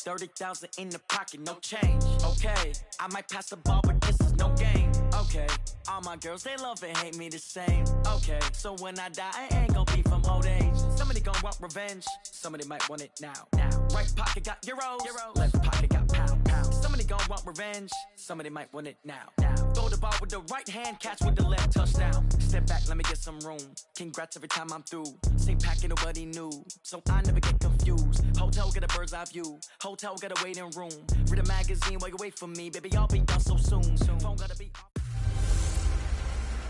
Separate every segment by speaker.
Speaker 1: 30,000 in the pocket, no change. Okay, I might pass the ball, but this is no game. Okay, all my girls, they love and hate me the same. Okay, so when I die, I ain't gonna be from old age. Somebody gonna want revenge, somebody might want it now. Right pocket got euros, left pocket got pound. Somebody gonna want revenge, somebody might want it now. Throw the ball with the right hand, catch with the left, touchdown. Step back, let me get some room. Congrats every time I'm through. Same packet, nobody knew, so I never get confused. Hotel get a bird's eye view, hotel get a waiting room. Read a magazine while you wait for me, baby, I'll be done so soon. Phone gotta be off.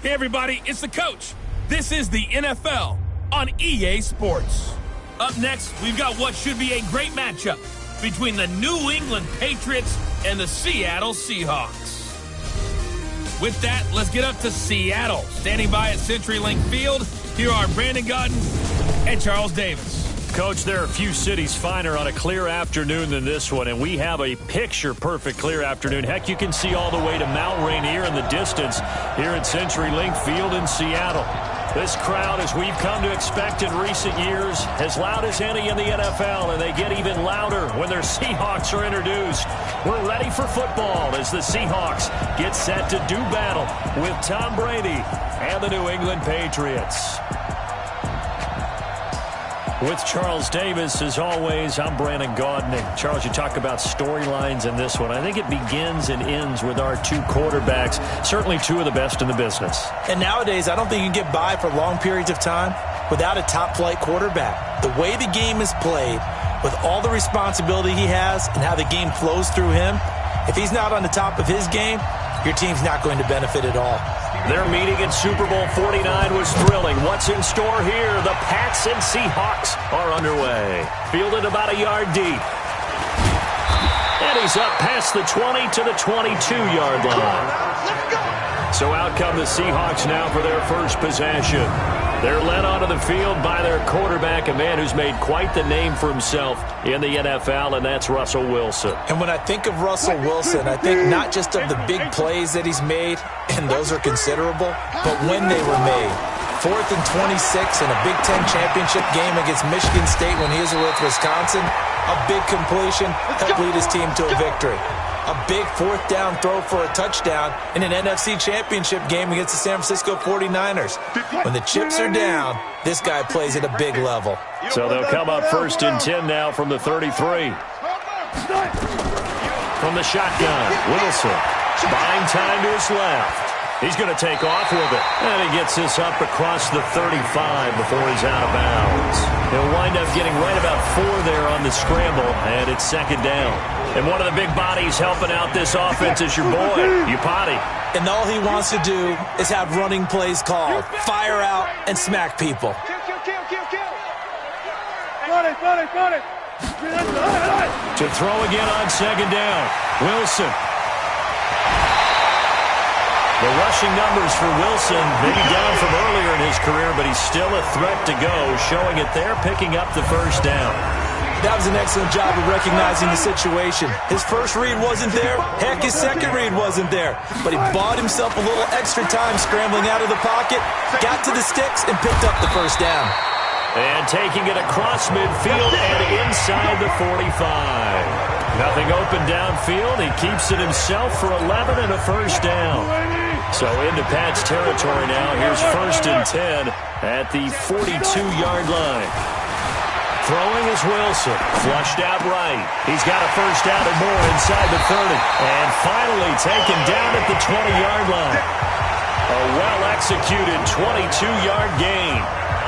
Speaker 2: Hey everybody, it's the coach. This is the NFL on EA Sports. Up next, we've got what should be a great matchup between the New England Patriots and the Seattle Seahawks. With that, let's get up to Seattle. Standing by at CenturyLink Field, here are Brandon Gaudin and Charles Davis.
Speaker 3: Coach, there are a few cities finer on a clear afternoon than this one, and we have a picture-perfect clear afternoon. Heck, you can see all the way to Mount Rainier in the distance here at CenturyLink Field in Seattle. This crowd, as we've come to expect in recent years, as loud as any in the NFL, and they get even louder when their Seahawks are introduced. We're ready for football as the Seahawks get set to do battle with Tom Brady and the New England Patriots. With Charles Davis, as always, I'm Brandon Gaudin. And Charles, you talk about storylines in this one. I think it begins and ends with our two quarterbacks, certainly two of the best in the business.
Speaker 4: And nowadays, I don't think you can get by for long periods of time without a top-flight quarterback. The way the game is played, with all the responsibility he has and how the game flows through him, if he's not on the top of his game, your team's not going to benefit at all.
Speaker 3: Their meeting in Super Bowl 49 was thrilling. What's in store here? The Pats and Seahawks are underway. Fielded about a yard deep. And he's up past the 20 to the 22-yard line. So out come the Seahawks now for their first possession. They're led onto the field by their quarterback, a man who's made quite the name for himself in the NFL, and that's Russell Wilson.
Speaker 4: And when I think of Russell Wilson, I think not just of the big plays that he's made, and those are considerable, but when they were made. 4th and 26 in a Big Ten championship game against Michigan State when he was with Wisconsin, a big completion helped lead his team to a victory. A big 4th down throw for a touchdown in an NFC championship game against the San Francisco 49ers. When the chips are down, this guy plays at a big level.
Speaker 3: So they'll come up 1st and 10 now from the 33. From the shotgun, Wilson buying time to his left. He's going to take off with it. And he gets this up across the 35 before he's out of bounds. He'll wind up getting right about 4 there on the scramble, and it's 2nd down. And one of the big bodies helping out this offense is your boy, Upati.
Speaker 4: And all he wants to do is have running plays called. Fire out and smack people.
Speaker 3: To throw again on 2nd down. Wilson. The rushing numbers for Wilson, maybe down from earlier in his career, but he's still a threat to go, showing it there, picking up the 1st down.
Speaker 4: That was an excellent job of recognizing the situation. His first read wasn't there. Heck, his second read wasn't there. But he bought himself a little extra time scrambling out of the pocket, got to the sticks, and picked up the 1st down.
Speaker 3: And taking it across midfield and inside the 45. Nothing open downfield. He keeps it himself for 11 and a 1st down. So into Pat's territory now. Here's 1st and 10 at the 42-yard line. Throwing is Wilson. Flushed out right. He's got a 1st down and more inside the 30. And finally taken down at the 20-yard line. A well-executed 22-yard gain.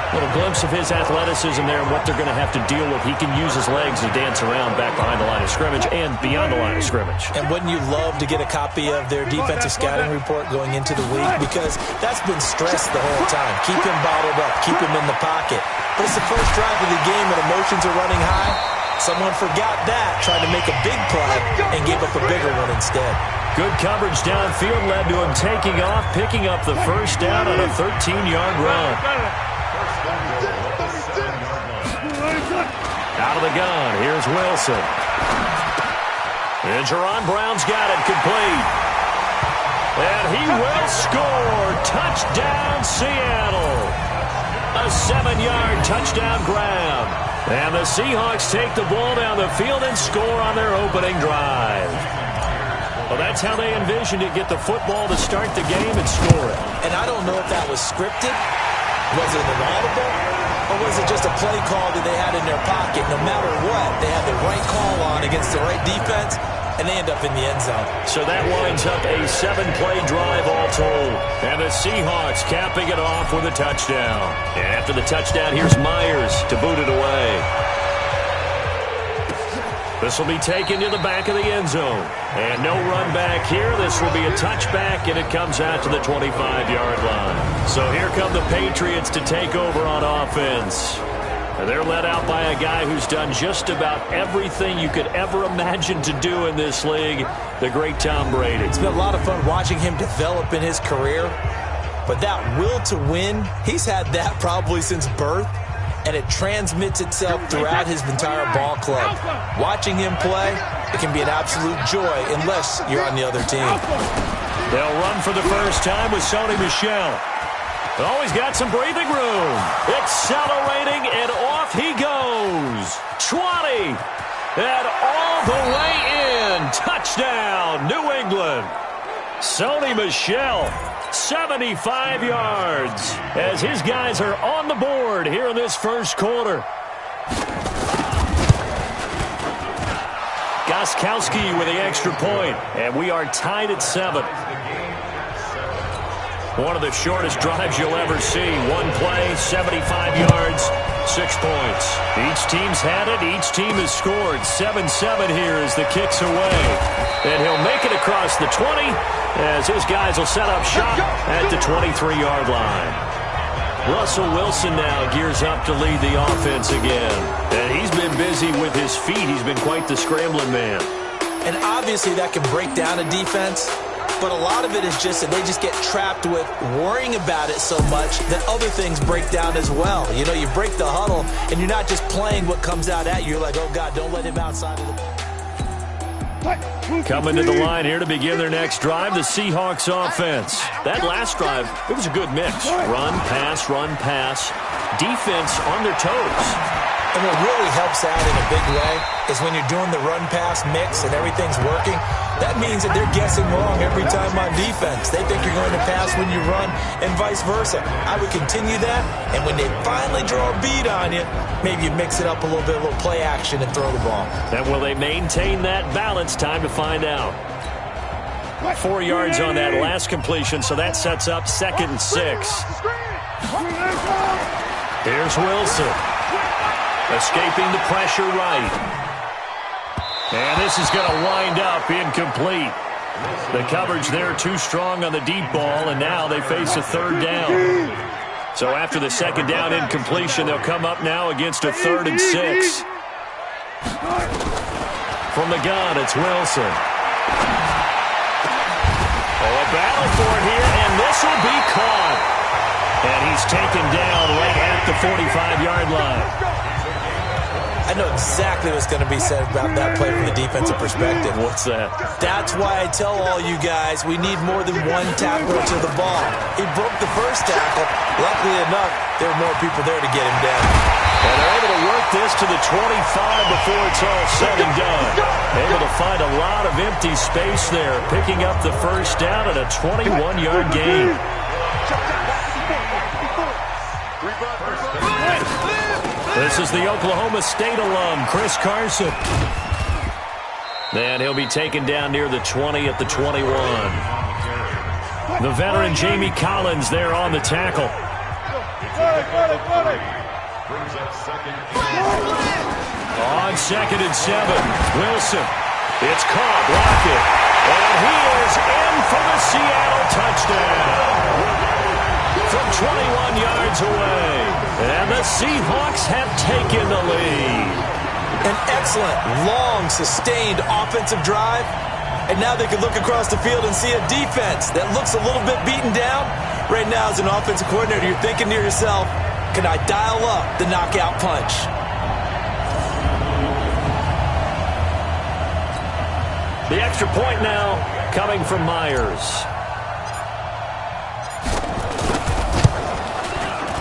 Speaker 3: A little glimpse of his athleticism there and what they're going to have to deal with. He can use his legs to dance around back behind the line of scrimmage and beyond the line of scrimmage.
Speaker 4: And wouldn't you love to get a copy of their defensive scouting report going into the week? Because that's been stressed the whole time. Keep him bottled up. Keep him in the pocket. But it's the first drive of the game and emotions are running high. Someone forgot that, tried to make a big play, and gave up a bigger one instead.
Speaker 3: Good coverage downfield led to him taking off, picking up the 1st down on a 13-yard run. Out of the gun, here's Wilson. And Jerron Brown's got it complete. And he will score. Touchdown, Seattle. A 7-yard touchdown grab. And the Seahawks take the ball down the field and score on their opening drive. Well, that's how they envisioned it, get the football to start the game and score it.
Speaker 4: And I don't know if that was scripted, was it an audible, or was it just a play call that they had in their pocket? No matter what, they had the right call on against the right defense, and they end up in the end zone.
Speaker 3: So that winds up a 7-play drive all told. And the Seahawks capping it off with a touchdown. And after the touchdown, here's Myers to boot it away. This will be taken to the back of the end zone. And no run back here. This will be a touchback, and it comes out to the 25-yard line. So here come the Patriots to take over on offense. And they're led out by a guy who's done just about everything you could ever imagine to do in this league, the great Tom Brady.
Speaker 4: It's been a lot of fun watching him develop in his career. But that will to win, he's had that probably since birth. And it transmits itself throughout his entire ball club. Watching him play, it can be an absolute joy unless you're on the other team.
Speaker 3: They'll run for the first time with Sony Michel. Oh, he's got some breathing room. Accelerating, and off he goes. 20. And all the way in. Touchdown, New England. Sony Michel. 75 yards as his guys are on the board here in this first quarter. Gostkowski with the extra point, and we are tied at 7. One of the shortest drives you'll ever see. One play, 75 yards, 6 points. Each team's had it. Each team has scored. 7-7 here as the kick's away. And he'll make it across the 20 as his guys will set up shop at the 23-yard line. Russell Wilson now gears up to lead the offense again. And he's been busy with his feet. He's been quite the scrambling man.
Speaker 4: And obviously that can break down a defense. But a lot of it is just that they just get trapped with worrying about it so much that other things break down as well. You know, you break the huddle, and you're not just playing what comes out at you. You're like, oh, God, don't let him outside of the ball.
Speaker 3: Coming to the line here to begin their next drive, the Seahawks offense. That last drive, it was a good mix. Run, pass, defense on their toes.
Speaker 4: And what really helps out in a big way is when you're doing the run-pass mix and everything's working, that means that they're guessing wrong every time on defense. They think you're going to pass when you run and vice versa. I would continue that, and when they finally draw a bead on you, maybe you mix it up a little bit, a little play action, and throw the ball.
Speaker 3: And will they maintain that balance? Time to find out. 4 yards on that last completion, so that sets up 2nd and 6. Here's Wilson. Escaping the pressure right. And this is going to wind up incomplete. The coverage there too strong on the deep ball, and now they face a 3rd down. So after the 2nd down incompletion, they'll come up now against a 3rd and 6. From the gun, it's Wilson. Oh, a battle for it here, and this will be caught. And he's taken down right at the 45-yard line.
Speaker 4: I know exactly what's going to be said about that play from the defensive perspective.
Speaker 3: What's that?
Speaker 4: That's why I tell all you guys we need more than one tackler to the ball. He broke the first tackle. Luckily enough, there were more people there to get him down.
Speaker 3: And they're able to work this to the 25 before it's all said and done. Able to find a lot of empty space there, picking up the first down at a 21-yard gain. This is the Oklahoma State alum, Chris Carson. And he'll be taken down near the 20 at the 21. The veteran Jamie Collins there on the tackle. On 2nd and 7, Wilson. It's caught, Lockett. And he is in for the Seattle touchdown. From 21 yards away. And the Seahawks have taken the lead.
Speaker 4: An excellent, long, sustained offensive drive. And now they can look across the field and see a defense that looks a little bit beaten down. Right now, as an offensive coordinator, you're thinking to yourself, can I dial up the knockout punch?
Speaker 3: The extra point now coming from Myers.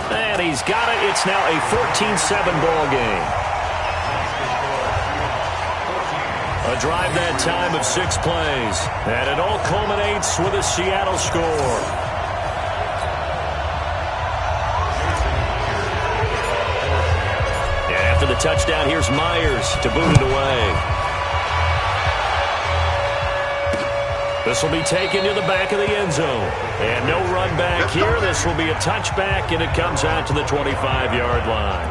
Speaker 3: And he's got it. It's now a 14-7 ball game. A drive that time of 6 plays. And it all culminates with a Seattle score. And after the touchdown, here's Myers to boot it away. This will be taken to the back of the end zone. And no run back here. This will be a touchback, and it comes out to the 25-yard line.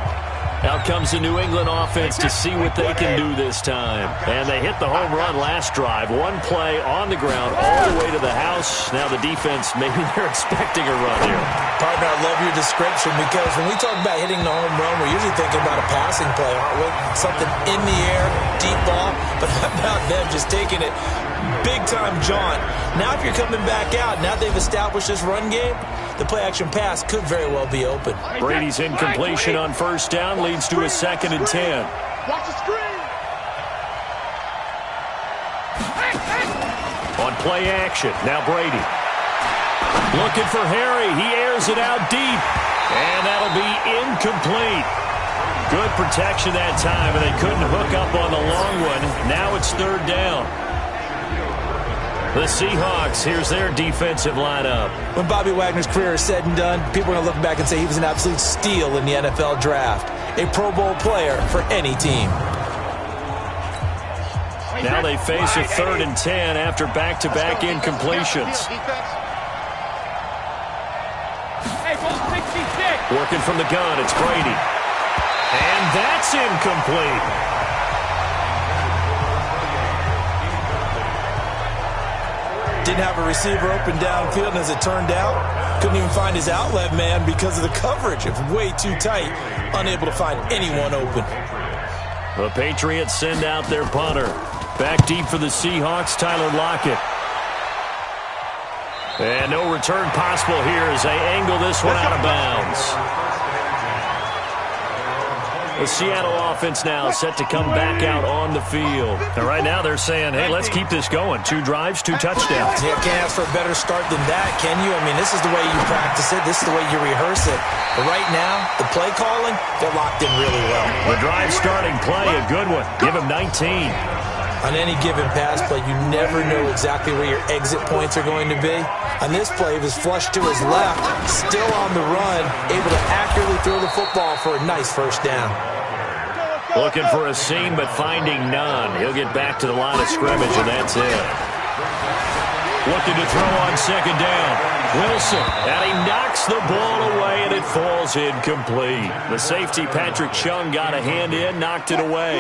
Speaker 3: Out comes the New England offense to see what they can do this time. And they hit the home run last drive. One play on the ground all the way to the house. Now the defense, maybe they're expecting a run here.
Speaker 4: Partner, I love your description because when we talk about hitting the home run, we're usually thinking about a passing play, aren't we? Something in the air, deep ball. But how about them just taking it big-time jaunt? Now if you're coming back out, now they've established this run game, the play-action pass could very well be open.
Speaker 3: Brady's incompletion on first down leads to a 2nd and 10.
Speaker 5: Watch the screen.
Speaker 3: On play action, now Brady. Looking for Harry. He airs it out deep. And that'll be incomplete. Good protection that time, and they couldn't hook up on the long one. Now it's 3rd down. The Seahawks, here's their defensive lineup.
Speaker 4: When Bobby Wagner's career is said and done, people are going to look back and say he was an absolute steal in the NFL draft. A Pro Bowl player for any team.
Speaker 3: Now they face a 3rd and 10 after back-to-back incompletions. Working from the gun, it's Brady. And that's incomplete.
Speaker 4: Didn't have a receiver open downfield, and as it turned out, couldn't even find his outlet man because of the coverage. It's way too tight, unable to find anyone open.
Speaker 3: The Patriots send out their punter. Back deep for the Seahawks, Tyler Lockett. And no return possible here as they angle this one out of bounds. The Seattle offense now set to come back out on the field. And right now they're saying, hey, let's keep this going. 2 drives, 2 touchdowns.
Speaker 4: Yeah, can't ask for a better start than that, can you? I mean, this is the way you practice it. This is the way you rehearse it. But right now, the play calling, they're locked in really well.
Speaker 3: The drive starting play, a good one. Give him 19.
Speaker 4: On any given pass play, you never know exactly where your exit points are going to be. On this play, he was flushed to his left, still on the run, able to accurately throw the football for a nice first down.
Speaker 3: Looking for a seam, but finding none. He'll get back to the line of scrimmage, and that's it. Looking to throw on 2nd down. Wilson, and he knocks the ball away, and it falls incomplete. The safety, Patrick Chung, got a hand in, knocked it away.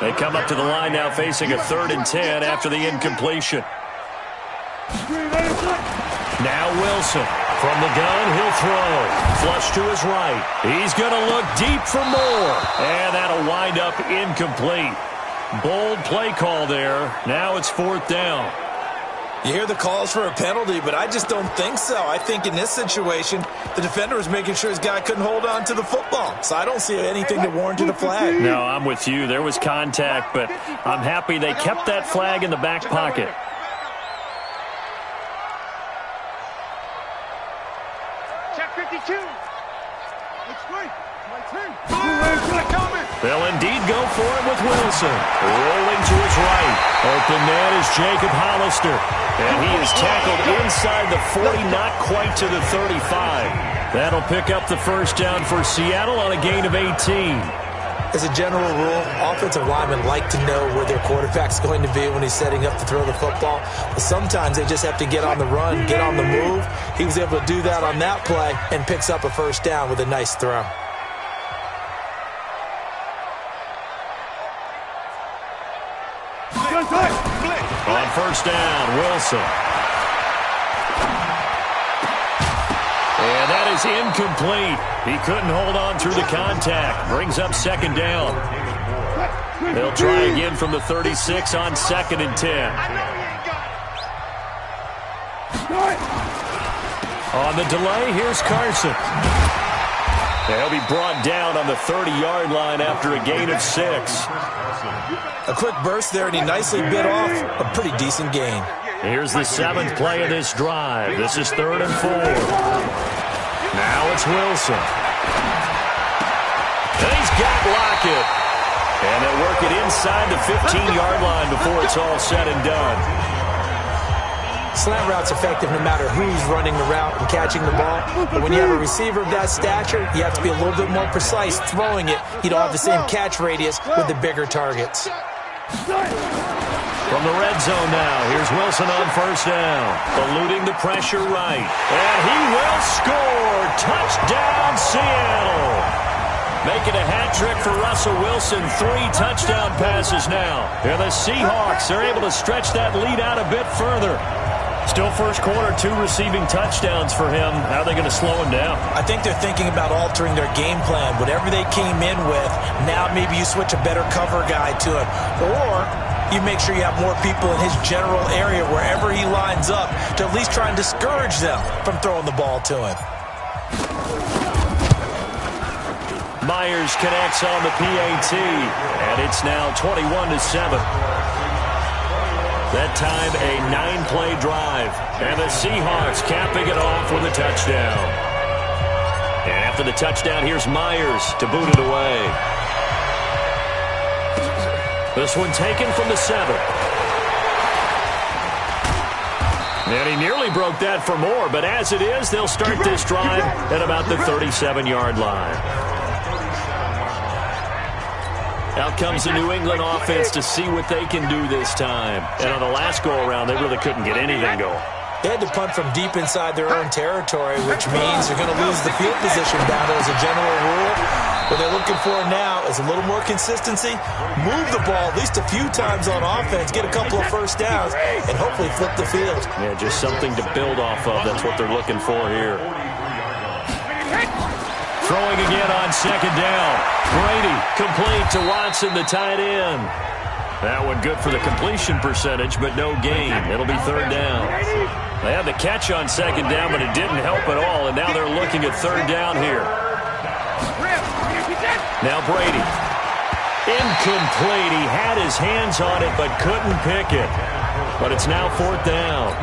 Speaker 3: They come up to the line now facing a 3rd and 10 after the incompletion. Now Wilson. From the gun, he'll throw. Flush to his right. He's going to look deep for more. And that'll wind up incomplete. Bold play call there. Now it's 4th down.
Speaker 4: You hear the calls for a penalty, but I just don't think so. I think in this situation, the defender was making sure his guy couldn't hold on to the football. So I don't see anything that warranted a flag.
Speaker 3: No, I'm with you. There was contact, but I'm happy they kept that flag in the back pocket.
Speaker 5: Check 52. It's great. My turn.
Speaker 3: They'll indeed go for it with Wilson. Rolling to his right. Open man is Jacob Hollister. And he is tackled inside the 40, not quite to the 35. That'll pick up the first down for Seattle on a gain of 18.
Speaker 4: As a general rule, offensive linemen like to know where their quarterback's going to be when he's setting up to throw the football. But sometimes they just have to get on the run, get on the move. He was able to do that on that play and picks up a first down with a nice throw.
Speaker 3: On first down, Wilson. And that is incomplete. He couldn't hold on through the contact. Brings up 2nd down. They'll try again from the 36 on 2nd and 10. On the delay, here's Carson. They'll be brought down on the 30-yard line after a gain of 6.
Speaker 4: A quick burst there, and he nicely bit off a pretty decent gain.
Speaker 3: Here's the 7th play of this drive. This is 3rd and 4. Now it's Wilson. And he's got Lockett. And they'll work it inside the 15-yard line before it's all said and done.
Speaker 4: Slant route's effective no matter who's running the route and catching the ball. But when you have a receiver of that stature, you have to be a little bit more precise throwing it. You don't have the same catch radius with the bigger targets.
Speaker 3: From the red zone now, here's Wilson on first down. Eluding the pressure right. And he will score. Touchdown, Seattle. Making a hat trick for Russell Wilson. 3 touchdown passes now. And the Seahawks are able to stretch that lead out a bit further. Still first quarter, 2 receiving touchdowns for him. How are they going to slow him down?
Speaker 4: I think they're thinking about altering their game plan. Whatever they came in with, now maybe you switch a better cover guy to him. Or you make sure you have more people in his general area wherever he lines up to at least try and discourage them from throwing the ball to him.
Speaker 3: Myers connects on the PAT, and it's now 21-7. That time, a 9-play drive, and the Seahawks capping it off with a touchdown. And after the touchdown, here's Myers to boot it away. This one taken from the 7. And he nearly broke that for more, but as it is, they'll start this drive at about the 37-yard line. Out comes the New England offense to see what they can do this time. And on the last go-around, they really couldn't get anything going.
Speaker 4: They had to punt from deep inside their own territory, which means they're going to lose the field position battle as a general rule. What they're looking for now is a little more consistency, move the ball at least a few times on offense, get a couple of first downs, and hopefully flip the field.
Speaker 3: Yeah, just something to build off of. That's what they're looking for here. Throwing again on second down. Brady complete to Watson, the tight end. That one good for the completion percentage, but no gain. It'll be third down. They had the catch on second down, but it didn't help at all, and now they're looking at third down here. Now Brady. Incomplete. He had his hands on it, but couldn't pick it. But it's now fourth down.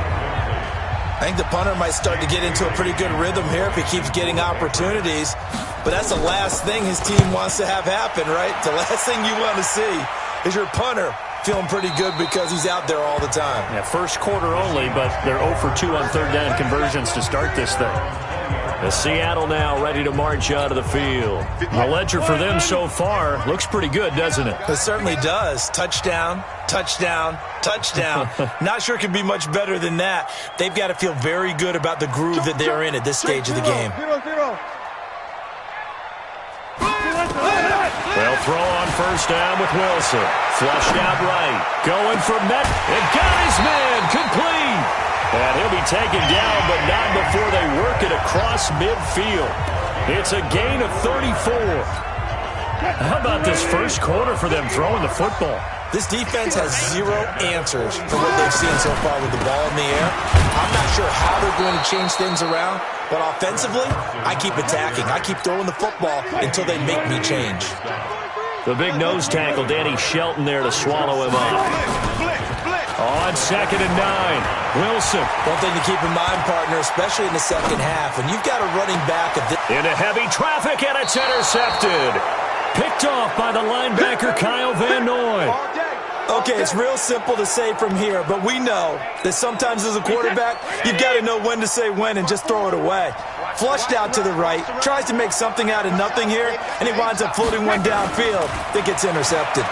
Speaker 4: I think the punter might start to get into a pretty good rhythm here if he keeps getting opportunities. But that's the last thing his team wants to have happen, right? The last thing you want to see is your punter feeling pretty good because he's out there all the time.
Speaker 3: Yeah, first quarter only, but they're 0 for 2 on third down conversions to start this thing. The Seattle now ready to march out of the field. The ledger for them so far looks pretty good, doesn't it?
Speaker 4: It certainly does. Touchdown, touchdown, touchdown. Not sure it can be much better than that. They've got to feel very good about the groove that they're in at this stage of the game.
Speaker 3: They'll throw on first down with Wilson. Flushed out right. Going for Met. And got his man. Complete. And he'll be taken down, but not before they work it across midfield. It's a gain of 34. How about this first quarter for them throwing the football?
Speaker 4: This defense has zero answers for what they've seen so far with the ball in the air. I'm not sure how they're going to change things around, but offensively, I keep attacking. I keep throwing the football until they make me change.
Speaker 3: The big nose tackle, Danny Shelton there to swallow him up. On second and 9, Wilson.
Speaker 4: One thing to keep in mind, partner, especially in the second half, when you've got a running back of this.
Speaker 3: Into heavy traffic, and it's intercepted. Picked off by the linebacker, Kyle Van Noy.
Speaker 4: Okay, it's real simple to say from here, but we know that sometimes as a quarterback, you've got to know when to say when and just throw it away. Flushed out to the right, tries to make something out of nothing here, and he winds up floating one downfield that gets intercepted.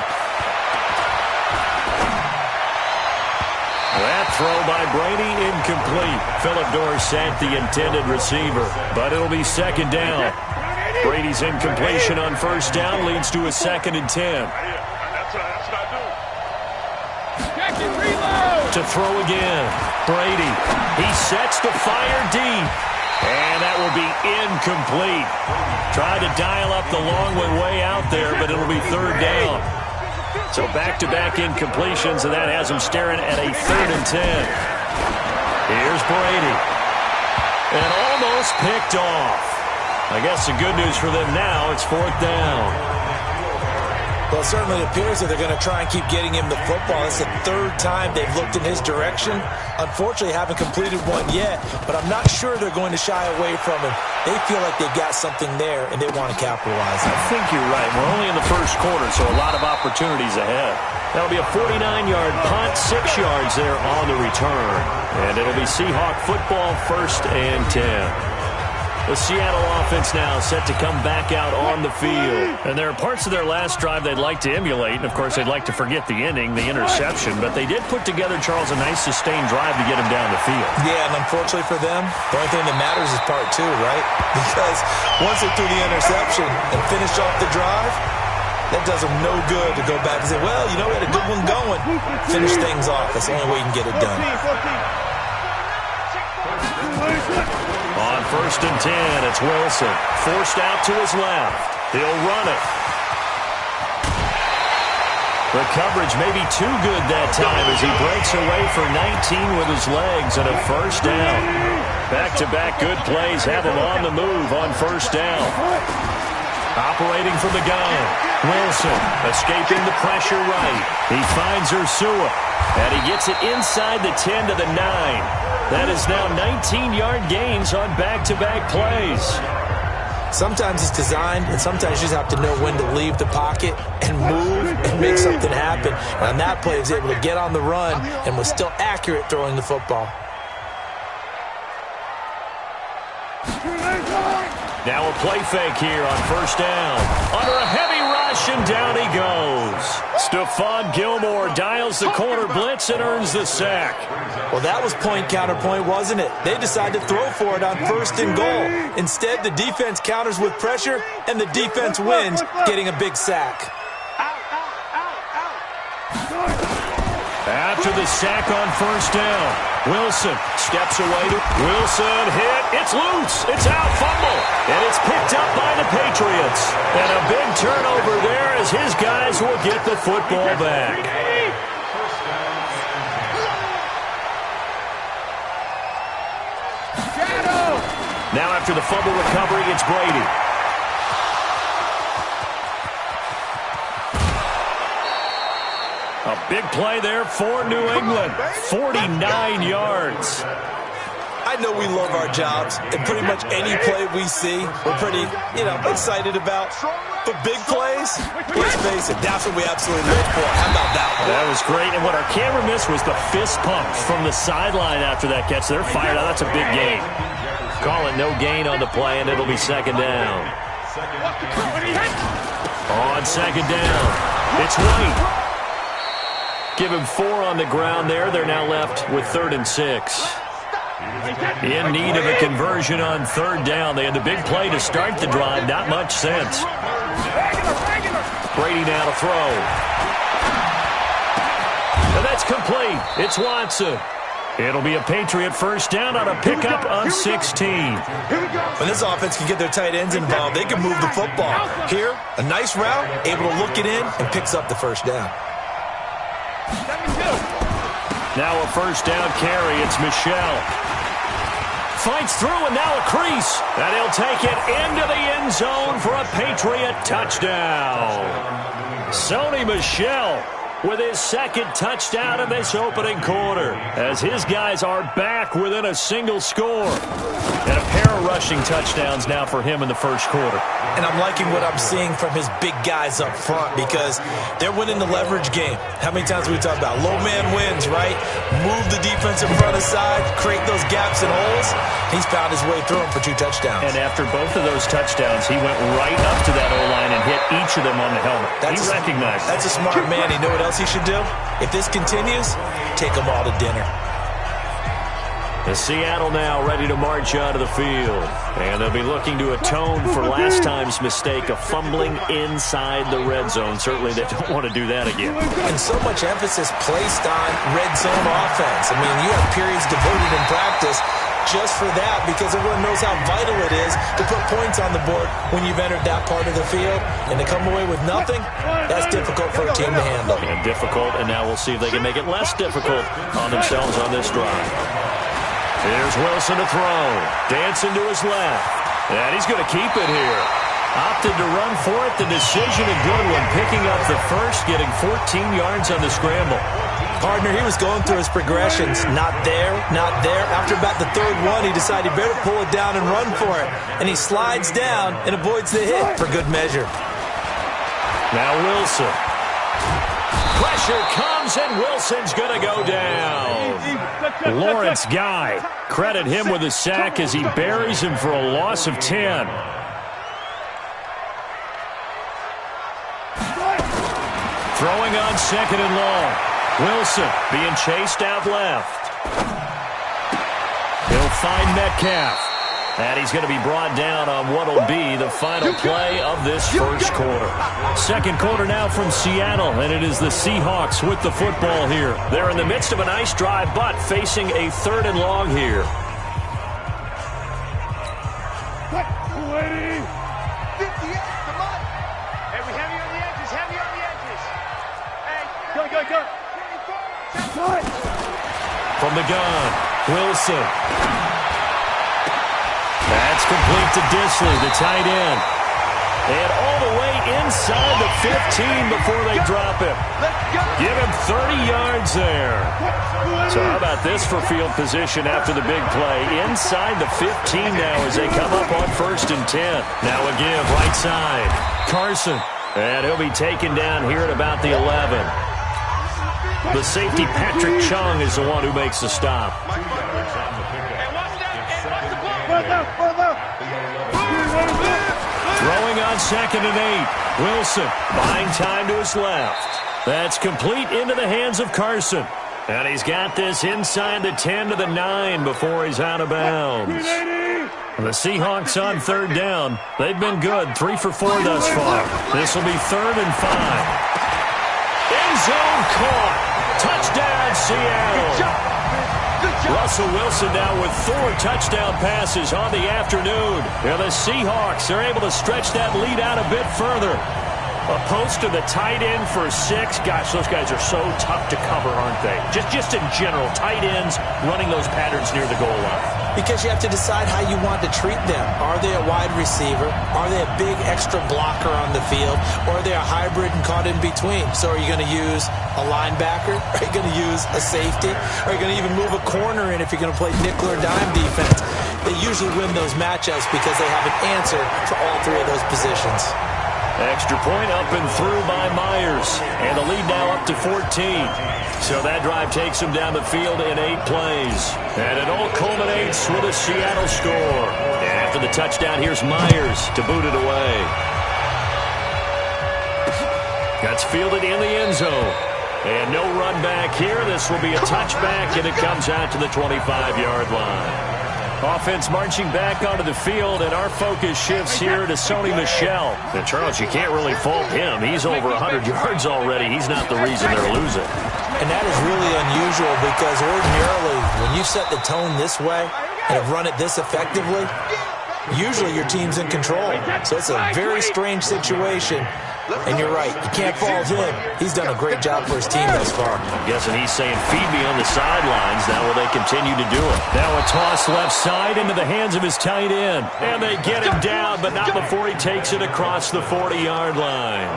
Speaker 3: That throw by Brady incomplete. Philip Dorsett, the intended receiver, but it'll be second down. Brady's incompletion on first down leads to a 2nd and 10. To throw again. Brady. He sets the fire deep. And that will be incomplete. Tried to dial up the long one way out there, but it'll be third down. So back-to-back incompletions, and that has him staring at a 3rd and 10. Here's Brady. And almost picked off. I guess the good news for them now, it's 4th down.
Speaker 4: Well, it certainly appears that they're going to try and keep getting him the football. It's the third time they've looked in his direction. Unfortunately, haven't completed one yet, but I'm not sure they're going to shy away from him. They feel like they've got something there, and they want to capitalize on it.
Speaker 3: I think you're right. We're only in the first quarter, so a lot of opportunities ahead. That'll be a 49-yard punt, 6 yards there on the return. And it'll be Seahawk football, 1st and 10. The Seattle offense now set to come back out on the field. And there are parts of their last drive they'd like to emulate. And, of course, they'd like to forget the ending, the interception. But they did put together, Charles, a nice sustained drive to get him down the field.
Speaker 4: Yeah, and unfortunately for them, the only thing that matters is part 2, right? Because once they threw the interception and finished off the drive, that does them no good to go back and say, well, you know, we had a good one going. Finish things off. That's the only way you can get it done.
Speaker 3: On 1st and 10, it's Wilson. Forced out to his left. He'll run it. The coverage may be too good that time as he breaks away for 19 with his legs and a 1st down. Back-to-back good plays have him on the move on 1st down. Operating from the gun. Wilson escaping the pressure right. He finds Ursua, and he gets it inside the 10 to the 9. That is now 19-yard gains on back-to-back plays.
Speaker 4: Sometimes it's designed, and sometimes you just have to know when to leave the pocket and move and make something happen. And on that play, he was able to get on the run and was still accurate throwing the football.
Speaker 3: Now a play fake here on 1st down. Under a heavy rush, and down he goes. Stephon Gilmore dials the corner blitz and earns the sack.
Speaker 4: Well, that was point-counterpoint, wasn't it? They decided to throw for it on 1st and goal. Instead, the defense counters with pressure, and the defense wins, getting a big sack.
Speaker 3: After the sack on 1st down, Wilson steps away. Wilson hit. It's loose. It's out. Fumble. And it's picked up by the Patriots. And a big turnover there as his guys will get the football back. Now after the fumble recovery, it's Brady. A big play there for New England. 49 yards.
Speaker 4: I know we love our jobs, and pretty much any play we see, we're pretty, excited about. But big plays, let's face it, that's what we absolutely live for. How about that one?
Speaker 3: That was great, and what our camera missed was the fist pump from the sideline after that catch. They're fired out. That's a big gain. Call it no gain on the play, and it'll be 2nd down. On 2nd down, it's White. Give him 4 on the ground there. They're now left with 3rd and 6. In need of a conversion on 3rd down. They had the big play to start the drive. Not much sense. Brady now to throw. And that's complete. It's Watson. It'll be a Patriot 1st down on a pickup on 16.
Speaker 4: When this offense can get their tight ends involved, they can move the football. Here, a nice route, able to look it in, and picks up the 1st down.
Speaker 3: Now a 1st down carry. It's Michel. Fights through, and now a crease. And he'll take it into the end zone for a Patriot touchdown. Sony Michel with his 2nd touchdown in this opening quarter, as his guys are back within a single score. And a pair of rushing touchdowns now for him in the 1st quarter.
Speaker 4: And I'm liking what I'm seeing from his big guys up front, because they're winning the leverage game. How many times we talk about low man wins, right? Move the defense in front aside, create those gaps and holes. He's found his way through them for 2 touchdowns.
Speaker 3: And after both of those touchdowns, he went right up to that O-line and hit each of them on the helmet. He recognized.
Speaker 4: That's a smart man. You know what else he should do? If this continues, take them all to dinner.
Speaker 3: The Seattle now ready to march out of the field. And they'll be looking to atone for last time's mistake of fumbling inside the red zone. Certainly they don't want to do that again.
Speaker 4: And so much emphasis placed on red zone offense. I mean, you have periods devoted in practice just for that, because everyone knows how vital it is to put points on the board when you've entered that part of the field. And to come away with nothing, that's difficult for a team to handle.
Speaker 3: And difficult, and now we'll see if they can make it less difficult on themselves on this drive. Here's Wilson to throw. Dancing to his left. And he's going to keep it here. Opted to run for it. The decision a good one. Picking up the first, getting 14 yards on the scramble.
Speaker 4: Partner, he was going through his progressions. Not there, not there. After about the third one, he decided he better pull it down and run for it. And he slides down and avoids the hit for good measure.
Speaker 3: Now Wilson. Pressure comes, and Wilson's going to go down. Lawrence Guy. Credit him with a sack as he buries him for a loss of 10. Throwing on second and long. Wilson being chased out left. He'll find Metcalf. And he's going to be brought down on what will be the final play of this first quarter. Second quarter now from Seattle, and it is the Seahawks with the football here. They're in the midst of a nice drive, but facing a third and long here. From the gun, Wilson. That's complete to Disley, the tight end. And all the way inside the 15 before they drop him. Give him 30 yards there. So how about this for field position after the big play? Inside the 15 now as they come up on 1st and 10. Now a give right side. Carson. And he'll be taken down here at about the 11. The safety, Patrick Chung, is the one who makes the stop. Throwing on 2nd and 8. Wilson buying time to his left. That's complete into the hands of Carson. And he's got this inside the 10 to the 9 before he's out of bounds. The Seahawks on 3rd down. They've been good, 3 for 4 thus far. This will be 3rd and 5. End zone caught. Touchdown, Seattle. Russell Wilson now with 4 touchdown passes on the afternoon. And the Seahawks are able to stretch that lead out a bit further. A post to the tight end for 6. Gosh, those guys are so tough to cover, aren't they? Just in general, tight ends running those patterns near the goal line.
Speaker 4: Because you have to decide how you want to treat them. Are they a wide receiver? Are they a big extra blocker on the field? Or are they a hybrid and caught in between? So are you going to use a linebacker? Are you going to use a safety? Are you going to even move a corner in if you're going to play nickel or dime defense? They usually win those matchups because they have an answer for all 3 of those positions.
Speaker 3: Extra point up and through by Myers. And the lead now up to 14. So that drive takes him down the field in 8 plays. And it all culminates with a Seattle score. And after the touchdown, here's Myers to boot it away. That's fielded in the end zone. And no run back here. This will be a touchback, and it comes out to the 25-yard line. Offense marching back onto the field, and our focus shifts here to Sony Michel. And, Charles, you can't really fault him. He's over 100 yards already. He's not the reason they're losing.
Speaker 4: And that is really unusual because ordinarily when you set the tone this way and have run it this effectively, usually your team's in control. So it's a very strange situation. And you're right, you can't fault him. He's done a great job for his team thus far.
Speaker 3: I'm guessing he's saying, feed me on the sidelines. Now will they continue to do it? Now a toss left side into the hands of his tight end. And they get him down, but not before he takes it across the 40-yard line.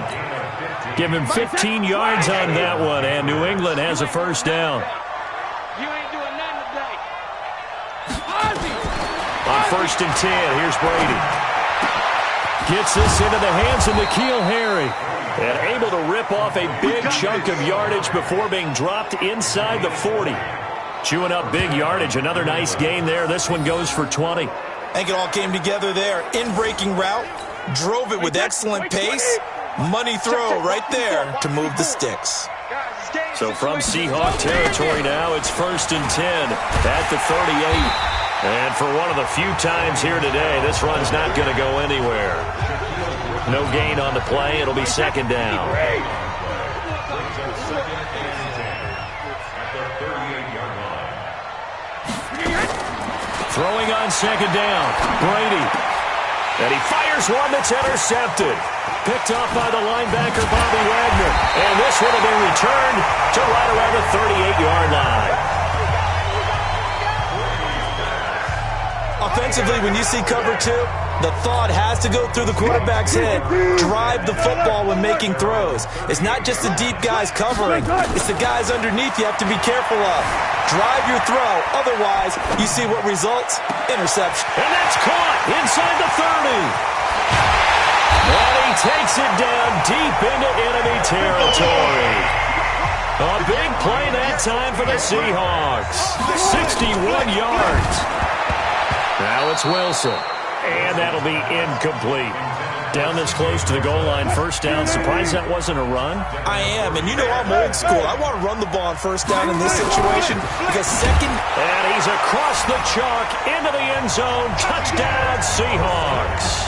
Speaker 3: Give him 15 yards on that one, and New England has a first down.
Speaker 5: You ain't doing nothing today.
Speaker 3: On 1st and 10, here's Brady. Gets this into the hands of N'Keal Harry. And able to rip off a big chunk of yardage before being dropped inside the 40. Chewing up big yardage. Another nice gain there. This one goes for 20.
Speaker 4: I think it all came together there. In-breaking route. Drove it with excellent pace. Money throw right there to move the sticks.
Speaker 3: So from Seahawk territory now, it's 1st and 10 at the 38. And for one of the few times here today, this run's not going to go anywhere. No gain on the play. It'll be 2nd down. Throwing on 2nd down. Brady. And he fires one that's intercepted. Picked off by the linebacker, Bobby Wagner. And this would have been returned to right around the 38-yard line.
Speaker 4: Offensively, when you see cover 2, The thought has to go through the quarterback's head. Drive the football when making throws. It's not just the deep guys covering. It's the guys underneath you have to be careful of. Drive your throw. Otherwise, you see what results? Interception.
Speaker 3: And that's caught inside the 30. And he takes it down deep into enemy territory. A big play that time for the Seahawks. 61 yards. Now it's Wilson. And that'll be incomplete. Down this close to the goal line, first down. Surprised that wasn't a run?
Speaker 4: I am, and you know I'm old school. I want to run the ball on first down in this situation because second...
Speaker 3: And he's across the chalk into the end zone. Touchdown, Seahawks.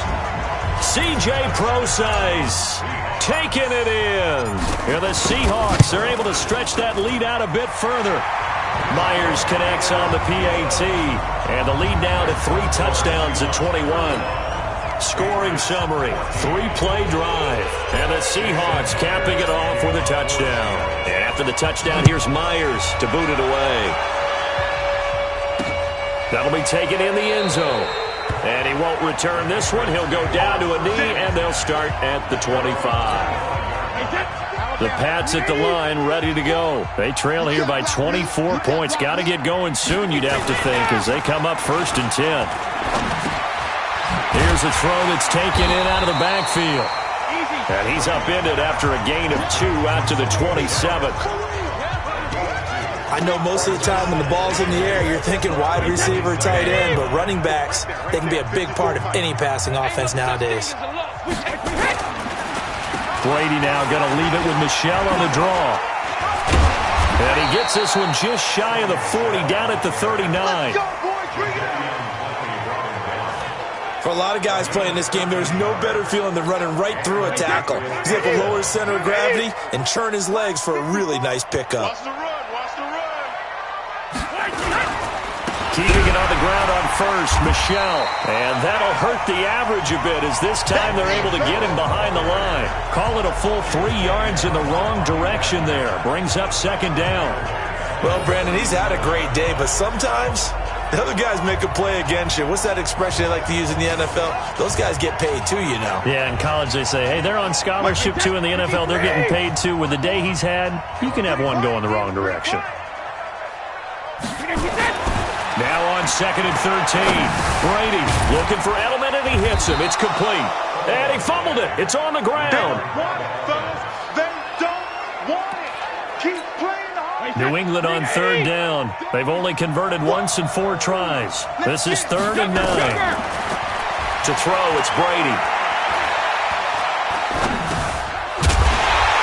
Speaker 3: C.J. Procise taking it in. Here the Seahawks are able to stretch that lead out a bit further. Myers connects on the PAT, and the lead now to 3 touchdowns at 21. Scoring summary, 3-play drive, and the Seahawks capping it off with a touchdown. And after the touchdown, here's Myers to boot it away. That'll be taken in the end zone. And he won't return this one. He'll go down to a knee, and they'll start at the 25. The Pats at the line, ready to go. They trail here by 24 points. Got to get going soon, you'd have to think, as they come up 1st and 10. Here's a throw that's taken in out of the backfield. And he's upended after a gain of 2 out to the 27.
Speaker 4: I know most of the time when the ball's in the air, you're thinking wide receiver, tight end, but running backs, they can be a big part of any passing offense nowadays.
Speaker 3: Brady now going to leave it with Michel on the draw. And he gets this one just shy of the 40, down at the 39.
Speaker 4: For a lot of guys playing this game, there's no better feeling than running right through a tackle. He's able to lower his center of gravity and churn his legs for a really nice pickup.
Speaker 3: Keeping it on the ground on first, Michel. And that'll hurt the average a bit as this time they're able to get him behind the line. Call it a full 3 yards in the wrong direction there. Brings up 2nd down.
Speaker 4: Well, Brandon, he's had a great day, but sometimes the other guys make a play against you. What's that expression they like to use in the NFL? Those guys get paid too, you know.
Speaker 2: Yeah, in college they say, hey, they're on scholarship too. In the NFL, they're getting paid too. With the day he's had, you can have one go in the wrong direction.
Speaker 3: Now on 2nd and 13. Brady looking for Edelman, and he hits him. It's complete. And he fumbled it. It's on the ground.
Speaker 2: New England on 3rd down. They've only converted once in 4 tries. This is 3rd and 9.
Speaker 3: To throw, it's Brady.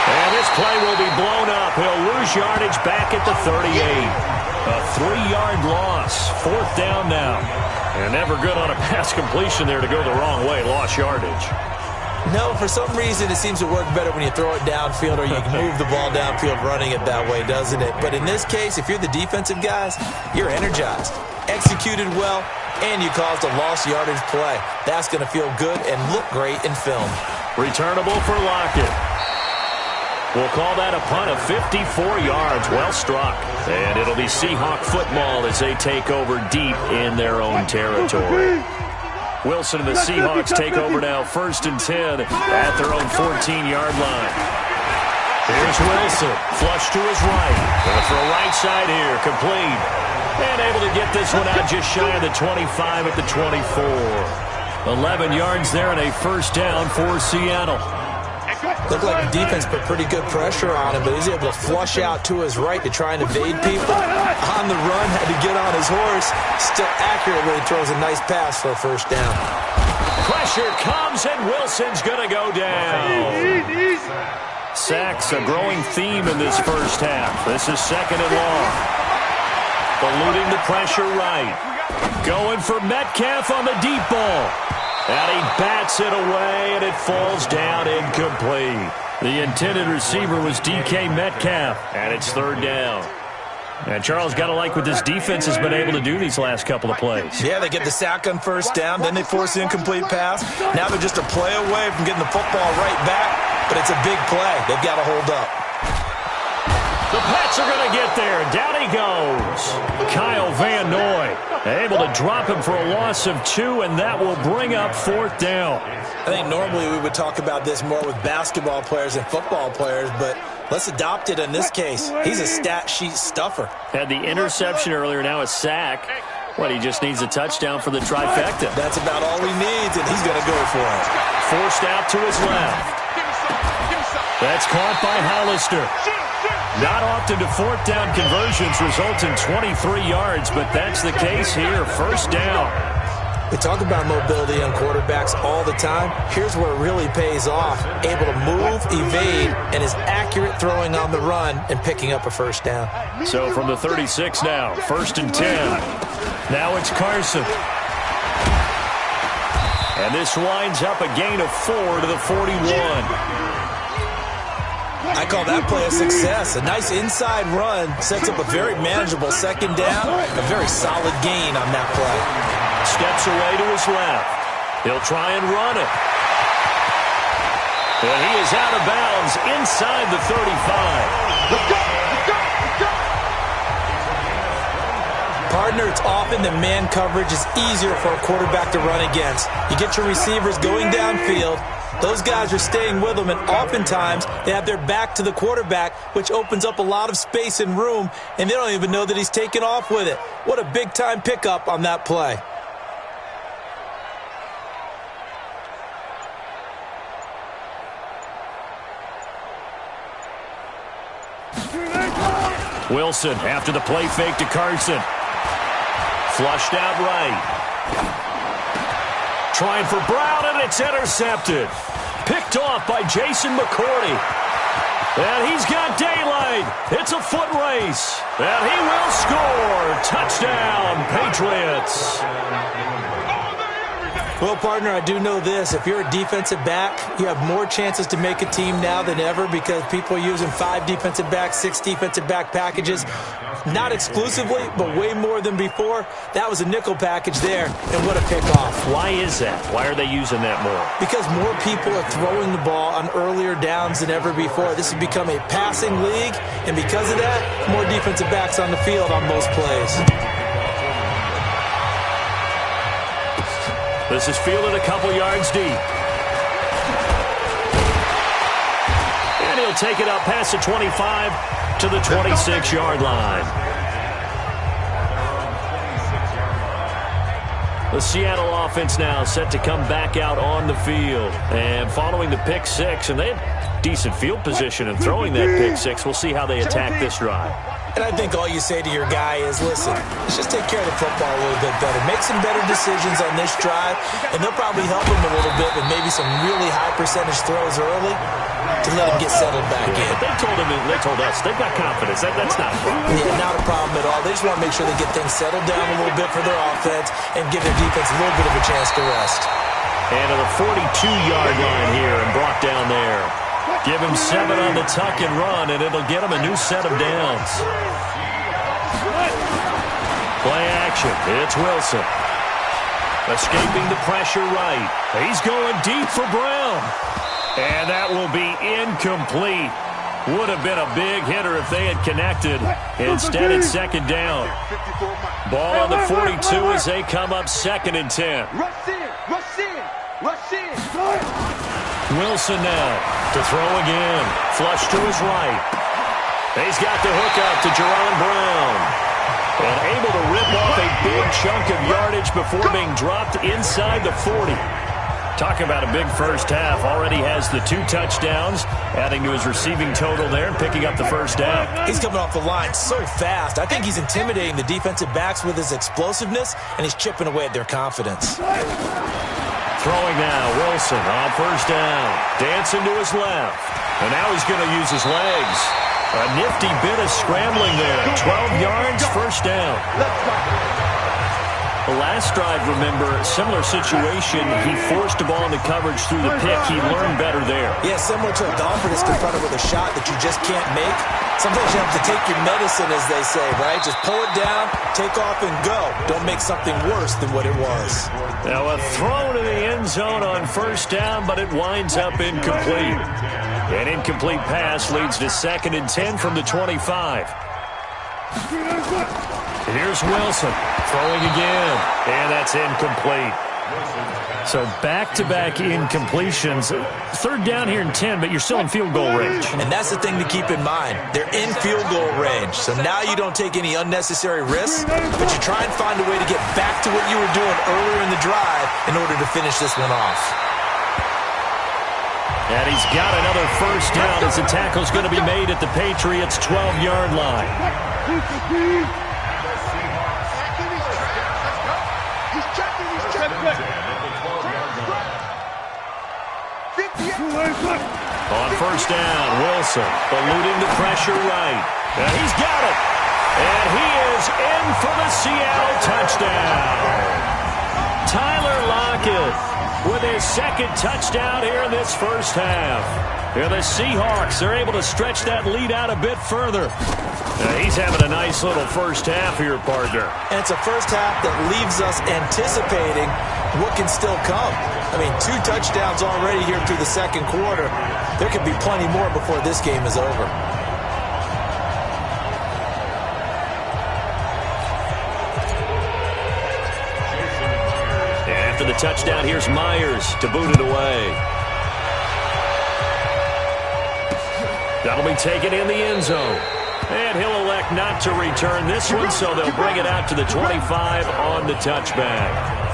Speaker 3: And this play will be blown up. He'll lose yardage back at the 38. A 3-yard loss. 4th down now. And never good on a pass completion there to go the wrong way. Lost yardage.
Speaker 4: No, for some reason it seems to work better when you throw it downfield or you can move the ball downfield running it that way, doesn't it? But in this case, if you're the defensive guys, you're energized, executed well, and you caused a lost yardage play. That's going to feel good and look great in film.
Speaker 3: Returnable for Lockett. We'll call that a punt of 54 yards. Well struck. And it'll be Seahawk football as they take over deep in their own territory. Wilson and the Seahawks take over now 1st and 10 at their own 14-yard line. Here's Wilson. Flush to his right. Going for a right side here. Complete. And able to get this one out just shy of the 25 at the 24. 11 yards there and a 1st down for Seattle.
Speaker 4: Looked like the defense put pretty good pressure on him, but he's able to flush out to his right to try and evade people. On the run, had to get on his horse. Still accurately throws a nice pass for a 1st down.
Speaker 3: Pressure comes, and Wilson's going to go down. Sacks, a growing theme in this first half. This is 2nd and long. Eluding the pressure right. Going for Metcalf on the deep ball. And he bats it away, and it falls down incomplete. The intended receiver was DK Metcalf, and it's 3rd down. And Charles, got to like what this defense has been able to do these last couple of plays.
Speaker 4: Yeah, they get the sack on 1st down, then they force the incomplete pass. Now they're just a play away from getting the football right back, but it's a big play. They've got to hold up.
Speaker 3: The Pats are going to get there. Down he goes. Kyle Van Noy Able to drop him for a loss of 2, and that will bring up 4th down.
Speaker 4: I think normally we would talk about this more with basketball players and football players, but let's adopt it in this case. He's a stat sheet stuffer.
Speaker 3: Had the interception earlier, now a sack. What, he just needs a touchdown for the trifecta.
Speaker 4: That's about all he needs, and he's going to go for it.
Speaker 3: Forced out to his left. That's caught by Hollister. Not often do 4th down conversions result in 23 yards, but that's the case here. 1st down.
Speaker 4: We talk about mobility on quarterbacks all the time. Here's where it really pays off. Able to move, evade, and is accurate throwing on the run and picking up a 1st down.
Speaker 3: So from the 36 now, 1st and 10. Now it's Carson. And this winds up a gain of 4 to the 41.
Speaker 4: I call that play a success. A nice inside run sets up a very manageable 2nd down. A very solid gain on that play.
Speaker 3: Steps away to his left. He'll try and run it. And he is out of bounds inside the 35.
Speaker 5: Let's go! Let's go! Let's go!
Speaker 4: Partner, it's often that man coverage is easier for a quarterback to run against. You get your receivers going downfield. Those guys are staying with them, and oftentimes they have their back to the quarterback, which opens up a lot of space and room, and they don't even know that he's taken off with it. What a big-time pickup on that play.
Speaker 3: Wilson after the play fake to Carson. Flushed out right. Trying for Brown, and it's intercepted. Picked off by Jason McCourty. And he's got daylight. It's a foot race. And he will score. Touchdown, Patriots.
Speaker 4: Well, partner, I do know this. If you're a defensive back, you have more chances to make a team now than ever because people are using 5 defensive backs, 6 defensive back packages. Not exclusively, but way more than before. That was a nickel package there, and what a pickoff.
Speaker 3: Why is that? Why are they using that more?
Speaker 4: Because more people are throwing the ball on earlier downs than ever before. This has become a passing league, and because of that, more defensive backs on the field on most plays.
Speaker 3: This is fielded a couple yards deep. And he'll take it up past the 25 to the 26-yard line. The Seattle offense now set to come back out on the field. And following the pick 6, and they had decent field position in throwing that pick 6. We'll see how they attack this drive.
Speaker 4: And I think all you say to your guy is, listen, let's just take care of the football a little bit better. Make some better decisions on this drive, and they'll probably help him a little bit with maybe some really high percentage throws early to let him get settled back in.
Speaker 3: But they told us, they've got confidence. That's not a problem.
Speaker 4: Yeah, not a problem at all. They just want to make sure they get things settled down a little bit for their offense and give their defense a little bit of a chance to rest.
Speaker 3: And to the 42-yard line here and brought down there. Give him 7 on the tuck and run, and it'll get him a new set of downs. Play action. It's Wilson. Escaping the pressure right. He's going deep for Brown. And that will be incomplete. Would have been a big hitter if they had connected. Instead, it's 2nd down. Ball on the 42 as they come up 2nd and 10.
Speaker 5: Rush in! Rush in! Rush in!
Speaker 3: Wilson now to throw again. Flush to his right. He's got the hook up to Jerron Brown. And able to rip off a big chunk of yardage before being dropped inside the 40. Talk about a big first half. Already has the 2 touchdowns, adding to his receiving total there and picking up the 1st down.
Speaker 4: He's coming off the line so fast. I think he's intimidating the defensive backs with his explosiveness, and he's chipping away at their confidence.
Speaker 3: Throwing now, Wilson on 1st down. Dancing to his left. And now he's going to use his legs. A nifty bit of scrambling there. 12 yards, 1st down. The last drive, remember, similar situation. He forced the ball into coverage through the pick. He learned better there.
Speaker 4: Yeah, similar to a golfer that's confronted with a shot that you just can't make. Sometimes you have to take your medicine, as they say, right? Just pull it down, take off, and go. Don't make something worse than what it was.
Speaker 3: Now a throw to the end zone on 1st down, but it winds up incomplete. An incomplete pass leads to 2nd and 10 from the 25. Here's Wilson throwing again, and that's incomplete. So back-to-back incompletions. Third down here in 10, but you're still in field goal range.
Speaker 4: And that's the thing to keep in mind. They're in field goal range. So now you don't take any unnecessary risks, but you try and find a way to get back to what you were doing earlier in the drive in order to finish this one off.
Speaker 3: And he's got another first down as the tackle's going to be made at the Patriots' 12-yard line. On first down, Wilson eluding the pressure right. And he's got it. And he is in for the Seattle touchdown. Tyler Lockett with his second touchdown here in this first half. Here the Seahawks are able to stretch that lead out a bit further. He's having a nice little first half here, partner.
Speaker 4: And it's a first half that leaves us anticipating what can still come. I mean, 2 touchdowns already here through the second quarter. There could be plenty more before this game is over.
Speaker 3: After the touchdown, here's Myers to boot it away. That'll be taken in the end zone. And he'll elect not to return this one, so they'll bring it out to the 25 on the touchback.